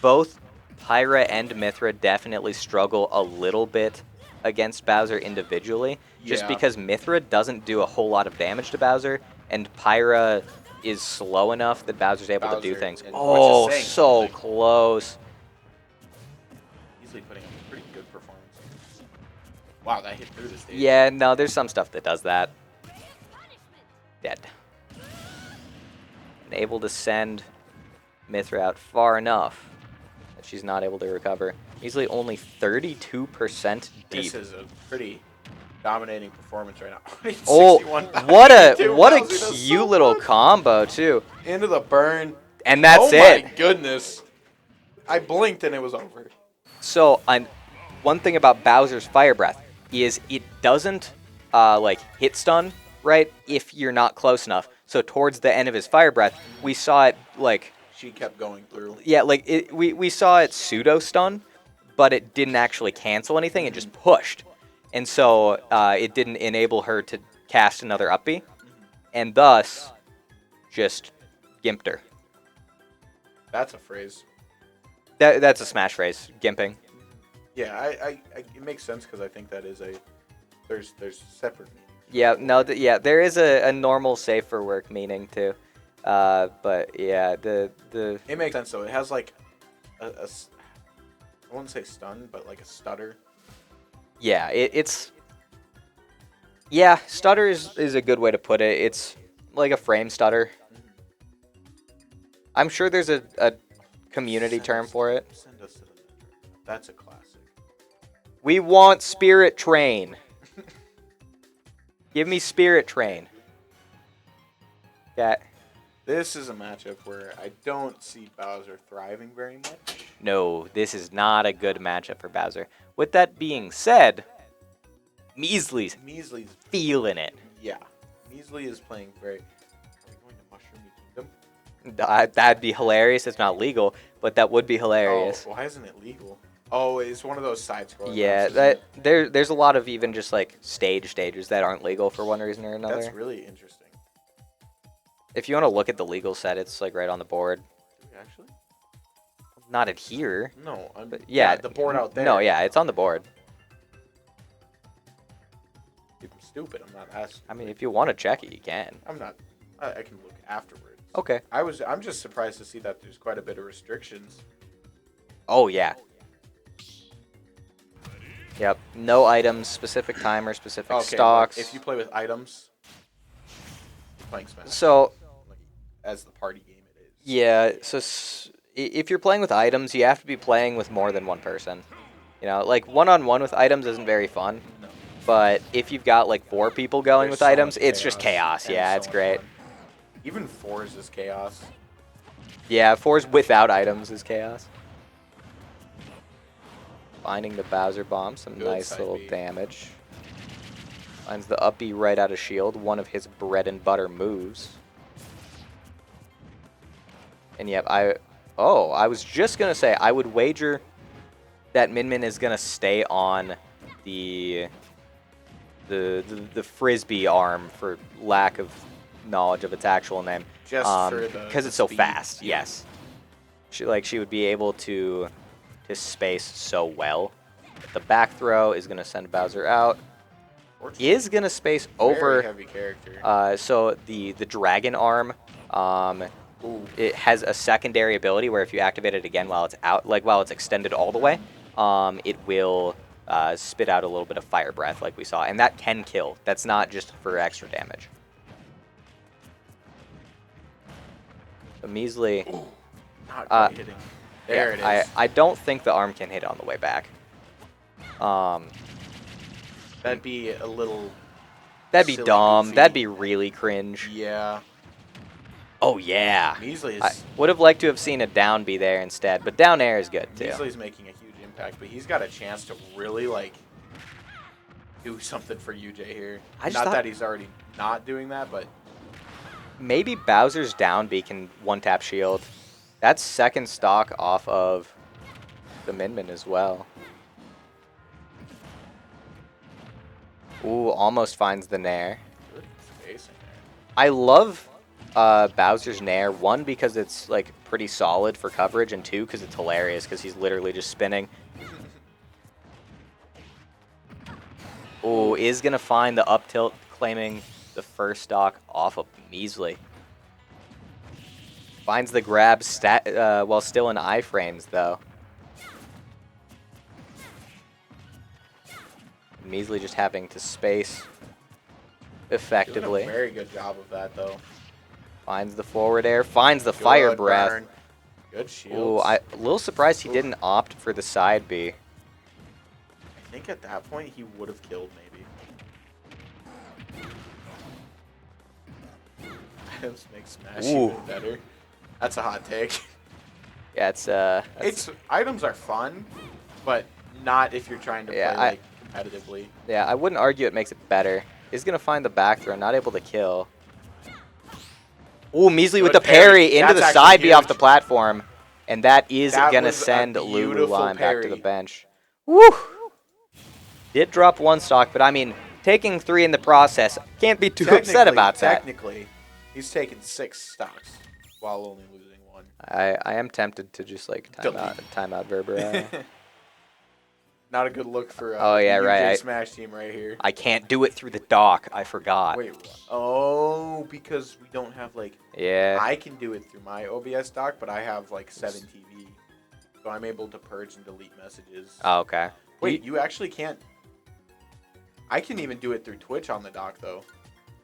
both Pyra and Mithra definitely struggle a little bit against Bowser individually, just Yeah. because Mithra doesn't do a whole lot of damage to Bowser, and Pyra is slow enough that Bowser's able to do Bowser, things. and Oh, which is saying so something. close. Easily putting up a pretty good performance. Wow, that hit through the stage. Yeah, no, there's some stuff that does that. Dead. And able to send Mithra out far enough that she's not able to recover. Easily only 32% deep. This is a pretty dominating performance right now. Oh, 61, what 92, a Bowser does cute so little much. combo too. Into the burn. And that's Oh it. my goodness. I blinked and it was over. So one thing about Bowser's Fire Breath is it doesn't like hit stun, right, if you're not close enough. So towards the end of his Fire Breath, we saw it like... She kept going through. Yeah, like we saw it pseudo stun, but it didn't actually cancel anything. It just pushed. And so it didn't enable her to cast another up B, and thus just gimped her. That's a phrase. That's a Smash phrase, gimping. Yeah, I it makes sense because I think that is a there's separate meanings. Yeah, no, yeah, there is a normal safe for work meaning too. But yeah, the It makes sense though. It has like I wouldn't say stun, but like a stutter. yeah, it's yeah, stutter is a good way to put it. It's like a frame stutter. I'm sure there's a community term for it. Send us to the Metro. That's a classic. We want Spirit Train. Give me Spirit Train. Yeah. This is a matchup where I don't see Bowser thriving very much. No, this is not a good matchup for Bowser. With that being said, Measly's Measly's feeling it. yeah. Measly is playing very. Are we going to Mushroom Kingdom? That'd be hilarious. It's not legal, but that would be hilarious. Oh, why isn't it legal? Oh, it's one of those side scrolling. Yeah, that there's a lot of even just like stages that aren't legal for one reason or another. That's really interesting. If you want to look at the legal set, it's like right on the board. Do we actually? Not at here. No, But yeah, the board out there. No, yeah, it's on the board. I'm stupid. I'm not asking. I mean, if you want to check it, you can. I'm not. I can look afterwards. Okay. I'm just surprised to see that there's quite a bit of restrictions. Oh, yeah. Yep. No items, specific timer, specific Okay, stocks. if you play with items, you're playing Smash. So, Like, as the party game, it is. yeah. So, if you're playing with items, you have to be playing with more than one person. You know, like one-on-one with items isn't very fun. No. But if you've got like 4 people going There's with so items, much it's just chaos. and Yeah, so it's much great. fun. Even 4s is chaos. Yeah, 4s without items is chaos. Finding the Bowser bomb, some Good nice side little B. damage. Finds the up B right out of shield, one of his bread and butter moves. And yep, I was just gonna say I would wager that Min Min is gonna stay on the frisbee arm for lack of knowledge of its actual name. Just for the because it's so speed. fast. Yes, she would be able to space so well. The back throw is gonna send Bowser out. Is gonna space Very over. heavy character. So the dragon arm. Ooh. It has a secondary ability where if you activate it again while it's out, like while it's extended all the way, it will spit out a little bit of fire breath like we saw, and that can kill. That's not just for extra damage. So Measly, Not quite hitting. There it is. I don't think the arm can hit on the way back. That'd be a little. That'd be silly, dumb. goofy. That'd be really cringe. Yeah. Oh, yeah. Measley I is would have liked to have seen a down B there instead, but down air is good, too. Measley's making a huge impact, but he's got a chance to really like do something for UJ here. I just Not thought- that he's already not doing that, but Maybe Bowser's down B can one-tap shield. That's second stock off of the Min as well. Ooh, almost finds the Nair. good space in there. I love Bowser's Nair, one, because it's like pretty solid for coverage, and two, because it's hilarious, because he's literally just spinning. Ooh, is going to find the up tilt, claiming the first stock off of Measley. Finds the grab while still in iframes, though. Measley just having to space effectively. Doing a very good job of that, though. Finds the forward air, finds the fire Good breath. burn. Good shields. Ooh, a little surprised he didn't opt for the side B. I think at that point he would have killed maybe. Items make Smash Ooh. even better. That's a hot take. Yeah, it's Items are fun, but not if you're trying to Yeah, play like competitively. yeah, I wouldn't argue it makes it better. Is gonna find the back throw, not able to kill. Ooh, Measley with Good the parry parry. into That's the actually side B off the huge. platform, and that is That gonna was a send Lulu beautiful Lime back to the parry. bench. Woo! Did drop one stock, but I mean, taking 3 in the process, can't be too upset about that. Technically, he's taken 6 stocks while only losing 1. I am tempted to just like Delete. time out Verbera. Not a good look for Oh, yeah, the right. UJ Smash team right here. I can't do it through the dock. I forgot. Wait, oh, because we don't have like. Yeah. I can do it through my OBS dock, but I have like 7 TV, so I'm able to purge and delete messages. Oh, okay. Wait, you actually can't. I can even do it through Twitch on the dock though.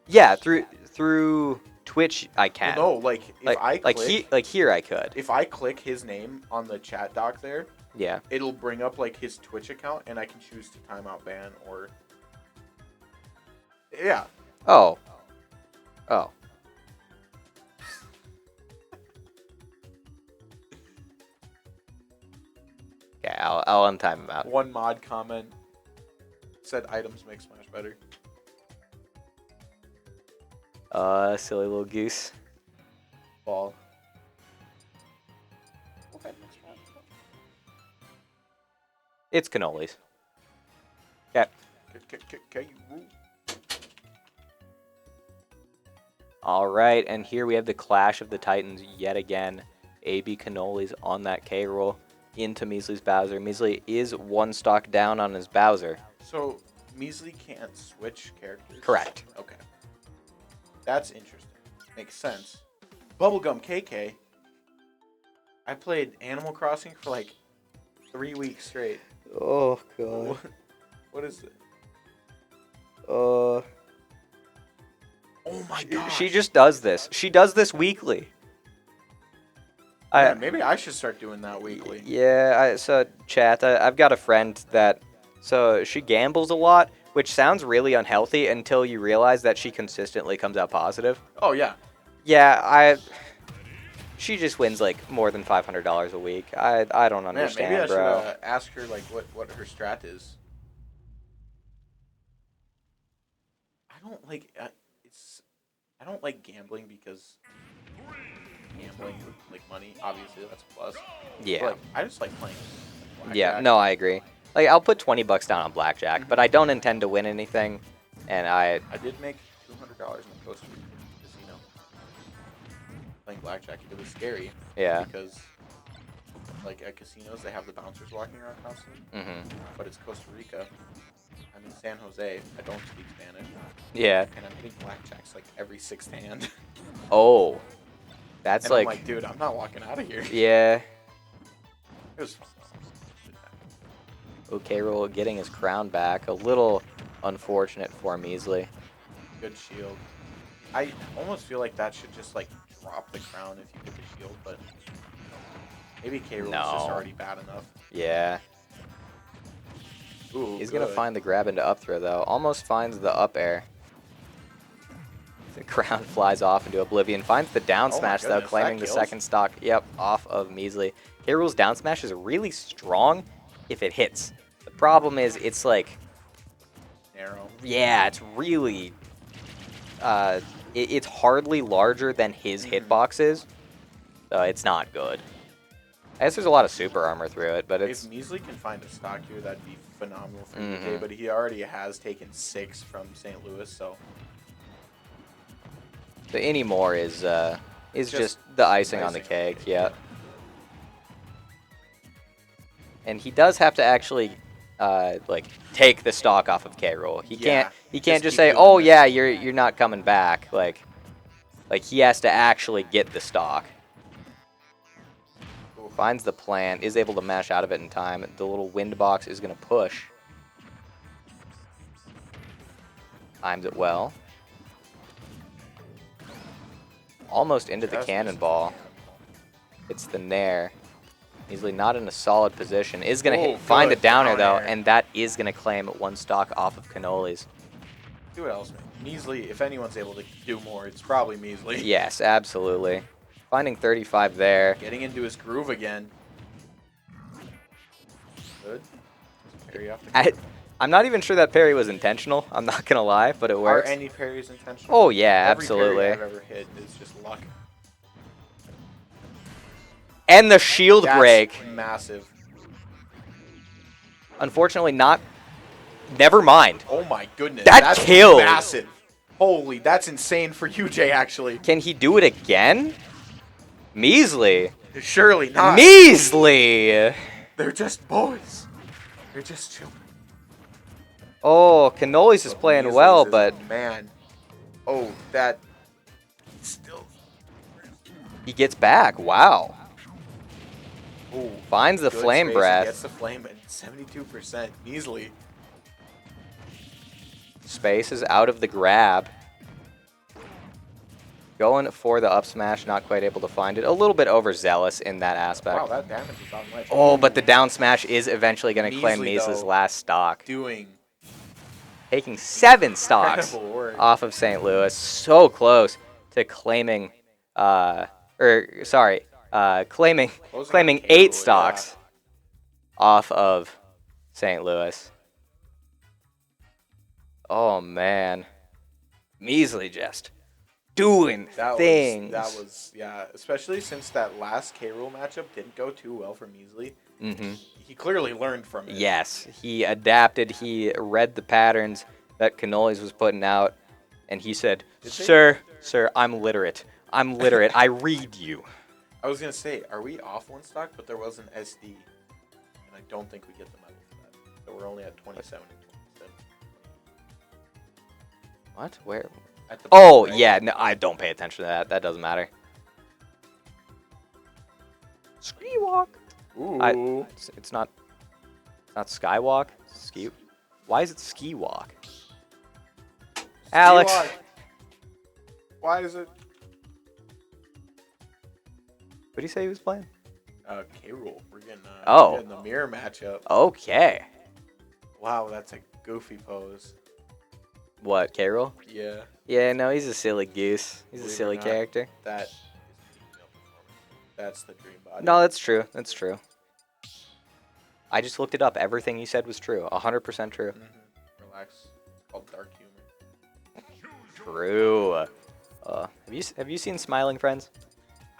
Yeah, through Twitch I can. Well, no, like if I click, here I could. if I click his name on the chat dock there, Yeah. it'll bring up like his Twitch account, and I can choose to timeout ban or. Yeah. Oh. Oh. Okay, I'll untime him out. One mod comment said items make Smash better. Silly little goose. Ball. It's cannolis. Okay. Okay. All right, and here we have the clash of the Titans yet again. AB cannolis on that K roll into Measley's Bowser. Measley is 1 stock down on his Bowser. So Measley can't switch characters. Correct. Okay. That's interesting. Makes sense. Bubblegum KK. I played Animal Crossing for like 3 weeks straight. Oh What is it? Uh. Oh my god. She just does this. She does this weekly. Maybe I should start doing that weekly. Yeah, so chat, I've got a friend that, so she gambles a lot, which sounds really unhealthy until you realize that she consistently comes out positive. Oh yeah. Yeah, she just wins like more than $500 a week. I don't understand, maybe I bro. should ask her like what her strat is. I don't like gambling because gambling with like money, obviously that's a plus. Yeah. But I just like playing. Yeah, blackjack. no, I agree. Like, I'll put 20 bucks down on blackjack, but I don't intend to win anything, and I did make $200 in the Costa Rica casino playing blackjack. It was scary. Yeah. Because like at casinos they have the bouncers walking around constantly. Mm-hmm. But it's Costa Rica. I'm in San Jose. I don't speak Spanish. Yeah. And I'm hitting blackjacks like every 6th hand. Oh. That's And like, I'm like, dude, I'm not walking out of here. yeah. It was fun. Okay, roll getting his crown back. A little unfortunate for Measley. Good shield. I almost feel like that should just like drop the crown if you get the shield, but maybe K-Roll is just No. already bad enough. Yeah. Ooh, He's going to good. find the grab into up throw, though. Almost finds the up air. The crown flies off into oblivion. Finds the down Oh my smash, though, goodness, claiming that the kills. second stock. Yep, off of Measly. K-Rool's down smash is really strong if it hits. The problem is it's like, Narrow. yeah, it's really, it's hardly larger than his hitbox is, so it's not good. I guess there's a lot of super armor through it, but it's... If Measly can find a stock here, that'd be phenomenal for UJ, but he already has taken 6 from St. Louis, so... The anymore is just the icing on the cake, yeah. And he does have to actually like take the stock off of K-Rool. He can't just say, "Oh yeah, you're not coming back." Like he has to actually get the stock. Finds the plant, is able to mash out of it in time. The little wind box is going to push. Times it well. Almost into the cannonball. It's the Nair. Easily not in a solid position. Is going to find the downer, though, and that is going to claim one stock off of Cannolis. See what else, man. Measly, if anyone's able to do more, it's probably Measly. Yes, absolutely. Finding 35 there. Getting into his groove again. Good. Parry off the I'm not even sure that parry was intentional. I'm not going to lie, but it works. Are any parries intentional? Oh, yeah, Every absolutely. parry I've ever hit is just luck. And the shield break. Massive. Unfortunately, not. Never mind. Oh my goodness. That's killed. Massive. Holy, that's insane for UJ, actually. Can he do it again? Measly. Surely not. Measly. They're just boys. They're just children. Oh, Cannolis is playing well, but man. Oh, that still. He gets back. Wow. Ooh, finds the flame breath. Gets the flame at 72%. Measly. Space is out of the grab. Going for the up smash, not quite able to find it. A little bit overzealous in that aspect. Wow, that damage is on much. Oh, but the down smash is eventually going to claim Measly's last stock. Taking 7 stocks off of St. Louis. So close to claiming, claiming 8 stocks off of St. Louis. Oh, man. Measly just doing things. That was, yeah, especially since that last K-Rool matchup didn't go too well for Measly. He clearly learned from it. Yes, he adapted. He read the patterns that Cannolis was putting out, and he said, Sir, I'm literate. I'm literate. I read you. I was going to say, are we off 1 stock? But there was an SD, and I don't think we get the medal for that. So we're only at 27 and 27. What? Where? Oh, yeah. No, I don't pay attention to that. That doesn't matter. Ski walk. Ooh. It's not skywalk. It's ski. Why is it ski walk? Alex. Ski walk. Why is it? What did he say he was playing? K-Rool. We're getting the mirror matchup. Okay. Wow, that's a goofy pose. What, K-Rool? Yeah. Yeah, no, he's a silly goose. He's a silly character. That is female performance. That's the dream body. No, that's true. That's true. I just looked it up. Everything you said was true. 100% true. Relax. It's called dark humor. True. Have you seen Smiling Friends?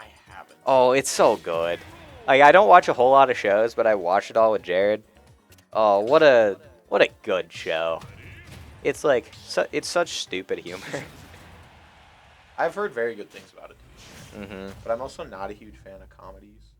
I haven't. Oh, it's so good. Like, I don't watch a whole lot of shows, but I watched it all with Jared. Oh, what a good show. It's like it's such stupid humor. I've heard very good things about it. But I'm also not a huge fan of comedies.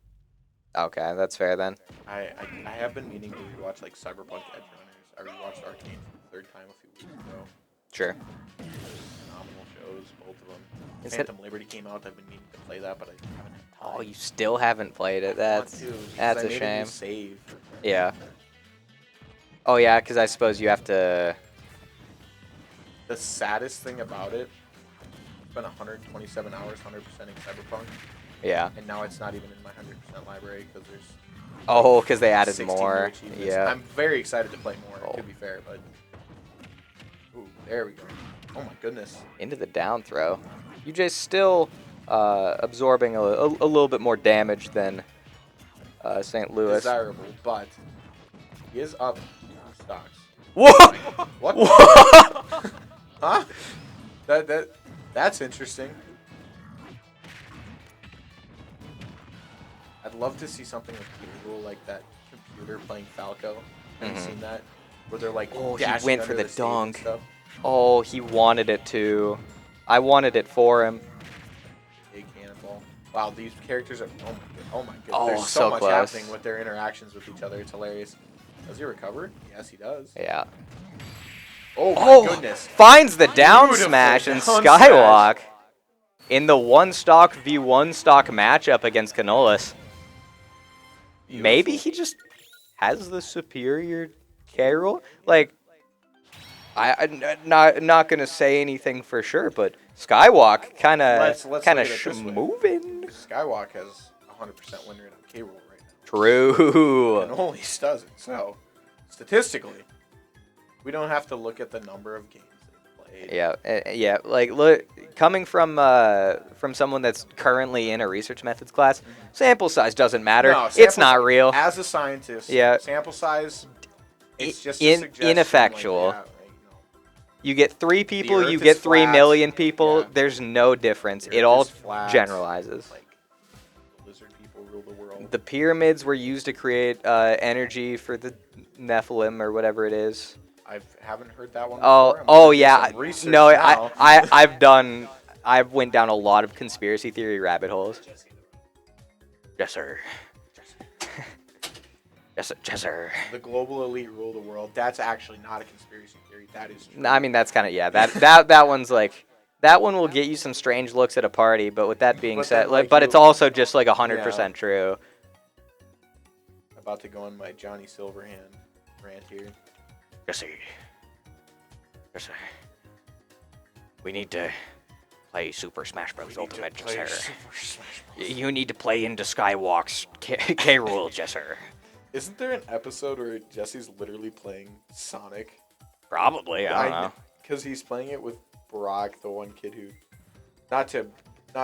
Okay, that's fair then. I have been meaning to rewatch like Cyberpunk Edge Runners. I rewatched Arcane for the 3rd time a few weeks ago. Sure. Phenomenal shows, both of them. Is Phantom Liberty came out. I've been meaning to play that, but I haven't had time. Oh, you still haven't played it. That's a shame. Save. Yeah. Oh yeah, because I suppose you have to. The saddest thing about it, it's been 127 hours, 100% in Cyberpunk. Yeah. And now it's not even in my 100% library because there's. Oh, because they added 16 more. new yeah. I'm very excited to play more, to be fair, but. Ooh, there we go. Oh my goodness. Into the down throw. UJ's still absorbing a little bit more damage than St. Louis. Desirable, but he is up 2 stocks. Whoa! What? Whoa! Huh? That's interesting. I'd love to see something with K-Rule like that computer playing Falco. Have you seen that? Where they're like, Oh, he dashing went for under the stage and dunk. stuff. Oh, he wanted it to. I wanted it for him. A cannonball. Wow, these characters are. Oh my goodness. Oh, There's so much close. happening with their interactions with each other. It's hilarious. Does he recover? Yes, he does. Yeah. Oh my Oh, goodness. finds the down Beautiful smash and down Skywalk in the 1 stock v 1 stock matchup against Canolis. Maybe Beautiful. he just has the superior K-Rool. Like, I'm not gonna say anything for sure, but Skywalk kind Let's of look at it this way. moving. Skywalk has 100% win rate on K-Rule right now. True. And only doesn't. So, statistically, we don't have to look at the number of games they've played. Yeah. Like, look, coming from someone that's currently in a research methods class, sample size doesn't matter. No, It's sample- not real. As a scientist, Yeah. sample size, it's just a suggestion, ineffectual. Like, yeah, You get 3 people, Earth you is get 3 flat. million people. Yeah. There's no difference. The It Earth all is flat. generalizes. Like, the lizard people rule the world. The pyramids were used to create energy for the Nephilim or whatever it is. I haven't heard that one Oh, before. I'm gonna do yeah. some research No, now. I've went down a lot of conspiracy theory rabbit holes. Yes, sir. Yes, sir. The global elite rule the world. That's actually not a conspiracy theory. That is true. No, I mean, that's kind of, yeah. That one's like, that one will get you some strange looks at a party. But with that being But said, then, like, but you- it's also just like 100% true. About to go on my Johnny Silverhand rant here. Yes, sir. Yes, sir. We need to play Super Smash Bros. Ultimate, yes, sir. You need to play into Skywalk's K-Rule, yes, sir. Isn't there an episode where Jesse's literally playing Sonic? Probably, I don't know. Because he's playing it with Brock, the one kid who, not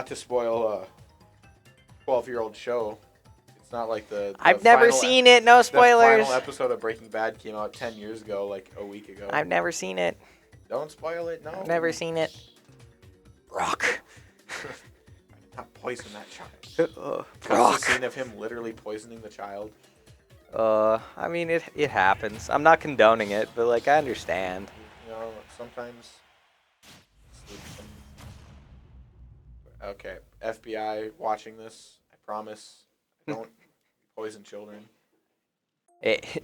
to spoil a 12-year-old show. It's not like the I've never final seen it. No The spoilers. final episode of Breaking Bad came out 10 years ago, like a week ago. I've never seen it. Don't spoil it. No. I've never seen it. Brock. Not poison that child. That's Brock. the scene of him literally poisoning the child. I mean, it happens. I'm not condoning it, but like I understand. You know, sometimes. Okay, FBI watching this. I promise. Don't poison children.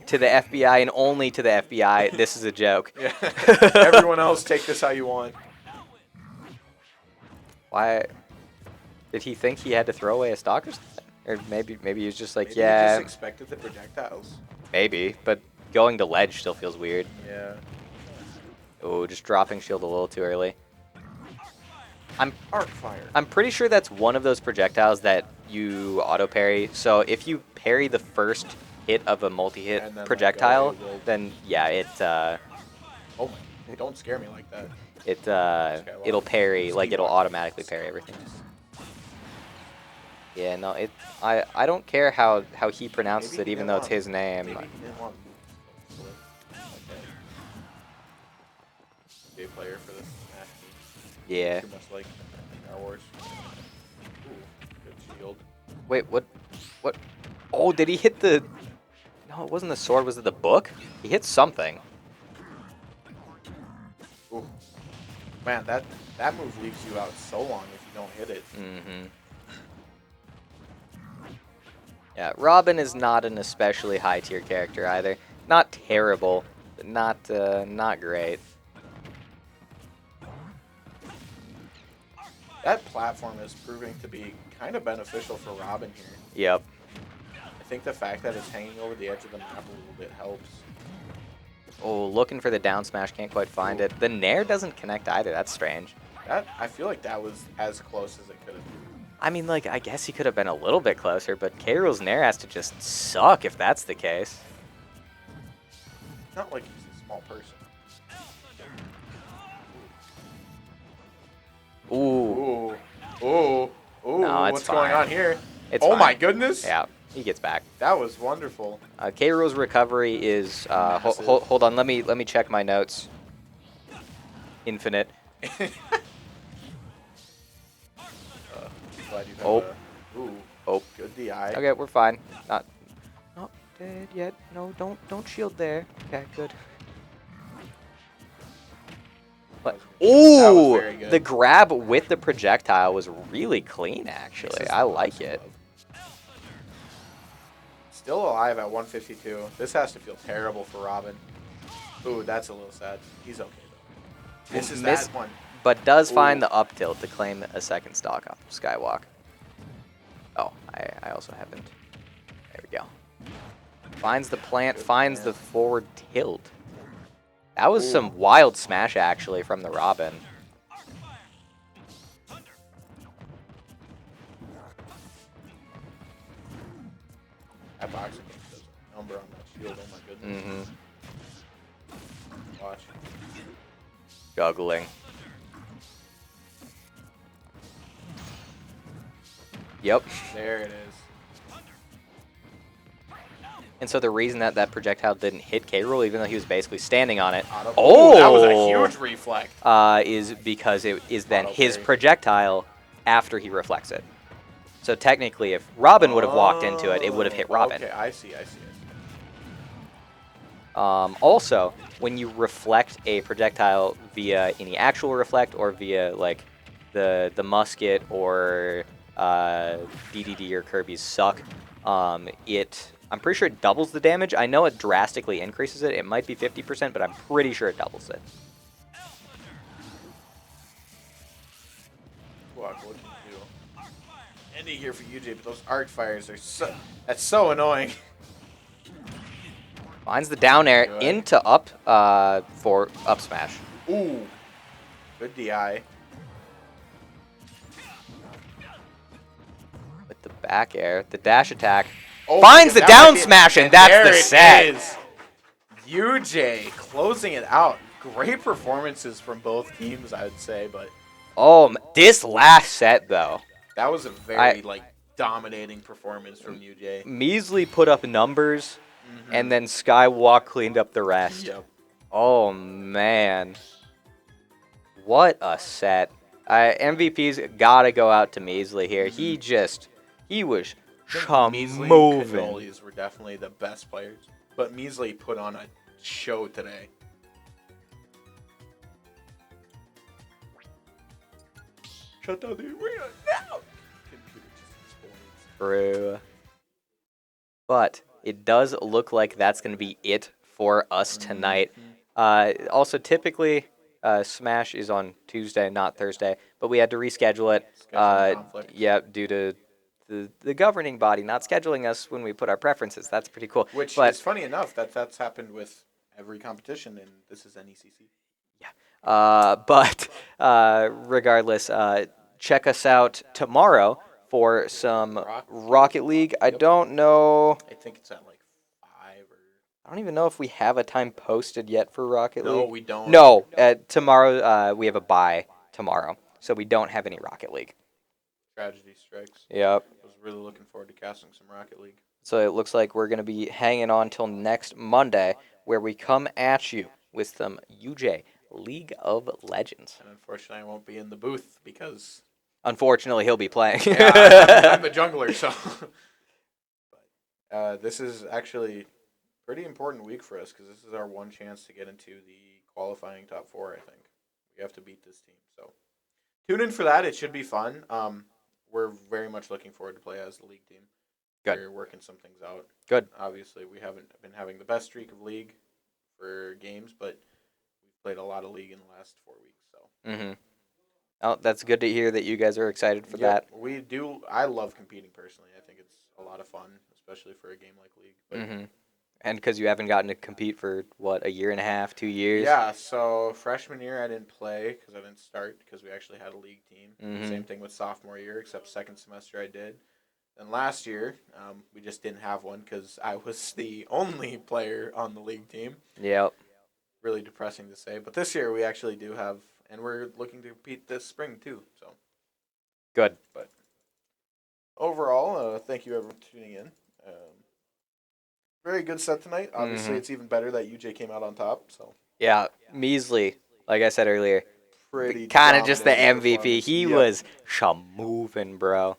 To the FBI and only to the FBI, this is a joke. Yeah. Everyone else, take this how you want. Why? Did he think he had to throw away a stock or something? Or maybe he was just like, Maybe yeah, he just expected the projectiles. maybe. But going to ledge still feels weird. Yeah. Oh, just dropping shield a little too early. Arc fire. I'm pretty sure that's one of those projectiles that you auto parry. So if you parry the first hit of a And multi-hit then let projectile, go, it will- then yeah, Oh my! Don't scare me like that. it'll parry, like it'll automatically parry everything. Yeah, no, I don't care how he pronounces Maybe it, he even didn't though it's want- his name. Maybe he didn't want okay. A player for this match. Yeah. Too much like Star Wars. Ooh, good shield. Wait, what? Oh, did he hit the? No, it wasn't the sword. Was it the book? He hit something. Ooh. Man, that move leaves you out so long if you don't hit it. Mm-hmm. Yeah, Robin is not an especially high tier character either. Not terrible, but not great. That platform is proving to be kind of beneficial for Robin here. Yep. I think the fact that it's hanging over the edge of the map a little bit helps. Oh, looking for the down smash, can't quite find it. The Nair doesn't connect either. That's strange. I feel like that was as close as it could have been. I mean, like, I guess he could have been a little bit closer, but K-Rool's Nair has to just suck if that's the case. Not like he's a small person. it's what's fine. going on here. It's Oh fine. my goodness. Yeah, he gets back. That was wonderful. K. Rool's recovery is Massive. hold on. Let me check my notes. Infinite. Glad you have Oh. Ooh. Oh. Good DI. Okay, we're fine. Not dead yet. No, don't shield there. Okay, good. But That was very good. the grab with the projectile was really clean. Actually, I like it. Still alive at 152. This has to feel terrible for Robin. Ooh, that's a little sad. He's okay though. This is that one. But does find Ooh. the up tilt to claim a second stock off of Skywalk. Oh, I also haven't. There we go. Finds the plant, Good finds plant. the forward tilt. That was some wild smash, actually, from the Robin. That boxing game does a number on that shield. Oh my goodness. Mm-hmm. Watch. Juggling. Yep. There it is. And so the reason that projectile didn't hit K. Rool, even though he was basically standing on it, Oh, that was a huge reflect. Is because it is then Auto his parry. projectile after he reflects it. So technically, if Robin would have walked into it, it would have hit Robin. Okay, I see. Also, when you reflect a projectile via any actual reflect or via like the musket or DDD or Kirby's suck, I'm pretty sure it doubles the damage. I know it drastically increases it. It might be 50%, but I'm pretty sure it doubles it. What can you do? Andy here for UJ, but those arc fires are that's so annoying. Finds the down air Good. into up for up smash. Ooh. Good DI. With the back air, the dash attack. Oh, Finds the that down might be- smash, and that's there the it set. is. UJ closing it out. Great performances from both teams, I would say, but Oh, this last set, though. that was a very dominating performance from UJ. Measly put up numbers, and then Skywalk cleaned up the rest. Yep. Oh, man. What a set. MVP's got to go out to Measly here. He was Measly and moving. Cannolis were definitely the best players, but Measly put on a show today. Shut down the arena now! Computer just explodes. True. But it does look like that's going to be it for us tonight. Also, typically, Smash is on Tuesday, not Thursday, but we had to reschedule it. Scheduling conflict. Yeah, due to the governing body not scheduling us when we put our preferences. That's pretty cool. Which but, is funny enough that's happened with every competition, and this is NECC. But regardless, check us out tomorrow for some Rocket League. I don't know. I think it's at like 5 or... I don't even know if we have a time posted yet for Rocket League. No, we don't. No, tomorrow we have a bye tomorrow, so we don't have any Rocket League. Tragedy strikes. Yep. I was really looking forward to casting some Rocket League. So it looks like we're going to be hanging on till next Monday, where we come at you with some UJ League of Legends. And unfortunately, I won't be in the booth because... Unfortunately, he'll be playing. Yeah, I'm the jungler, so... But, this is actually a pretty important week for us because this is our one chance to get into the qualifying top 4, I think. We have to beat this team, so... Tune in for that. It should be fun. We're very much looking forward to play as the league team. Good. We're working some things out. Good. Obviously, we haven't been having the best streak of league for games, but we've played a lot of league in the last 4 weeks. So. Mm-hmm. Oh, that's good to hear that you guys are excited for that. We do. I love competing personally. I think it's a lot of fun, especially for a game like league. But Mm-hmm. And because you haven't gotten to compete for, what, a year and a half, 2 years? yeah, so freshman year I didn't play because I didn't start because we actually had a league team. Mhm. Same thing with sophomore year, except second semester I did. Then last year, we just didn't have one because I was the only player on the league team. Yep. Really depressing to say. But this year we actually do have, and we're looking to compete this spring too. So Good. But overall, thank you everyone for tuning in. Very good set tonight. Obviously, it's even better that UJ came out on top. So Yeah, measly. Like I said earlier, pretty kind of just the dominating MVP. performance. He Yep. was shamovin', bro.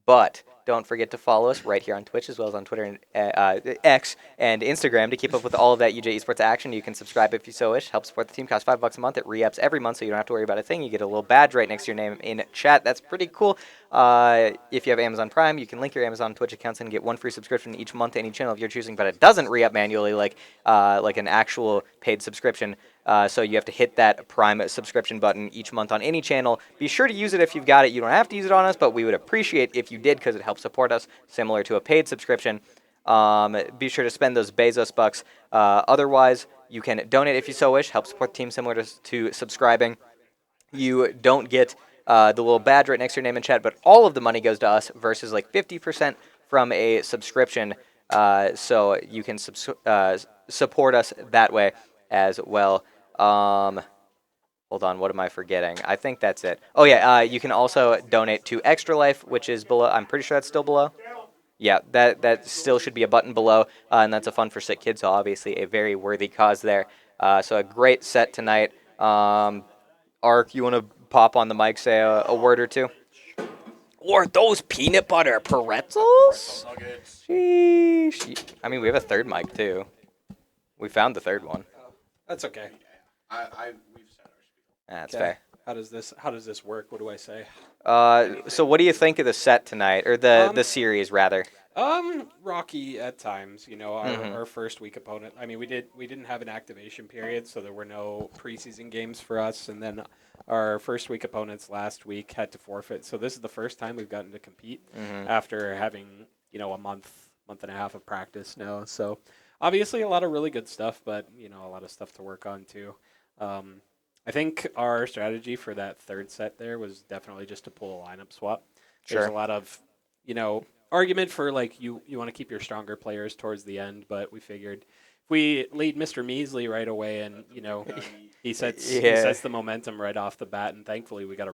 But don't forget to follow us right here on Twitch as well as on Twitter and X and Instagram to keep up with all of that UJ Esports action. You can subscribe if you so wish. Help support the team. Costs $5 a month. It re-ups every month, so you don't have to worry about a thing. You get a little badge right next to your name in chat. That's pretty cool. If you have Amazon Prime, you can link your Amazon Twitch accounts and get one free subscription each month to any channel of your choosing. But it doesn't re-up manually like an actual paid subscription. So you have to hit that Prime subscription button each month on any channel. Be sure to use it if you've got it. You don't have to use it on us, but we would appreciate if you did because it helps support us, similar to a paid subscription. Be sure to spend those Bezos bucks. Otherwise, you can donate if you so wish. Help support the team, similar to subscribing. You don't get the little badge right next to your name in chat, but all of the money goes to us versus like 50% from a subscription. So you can support us that way as well. Hold on, what am I forgetting? I think that's it. Oh yeah, you can also donate to Extra Life, which is below. I'm pretty sure that's still below. Yeah, that still should be a button below, and that's a Fun for Sick Kids, so obviously a very worthy cause there. So a great set tonight. Ark, you want to pop on the mic, say a word or two? Or those peanut butter pretzels? Nuggets. Sheesh. I mean, we have a third mic, too. We found the third one. That's okay. We've said our spiel. That's Okay. fair. How does this work? What do I say? So what do you think of the set tonight, or the series rather? Rocky at times. You know, our, Mhm. our first week opponent. I mean, we didn't have an activation period, so there were no preseason games for us. And then our first week opponents last week had to forfeit. So this is the first time we've gotten to compete after having a month and a half of practice now. So obviously a lot of really good stuff, but a lot of stuff to work on too. I think our strategy for that third set there was definitely just to pull a lineup swap. There's Sure. a lot of, argument for like you want to keep your stronger players towards the end, but we figured if we lead Mr. Measley right away and he sets Yeah. the momentum right off the bat, and thankfully we got a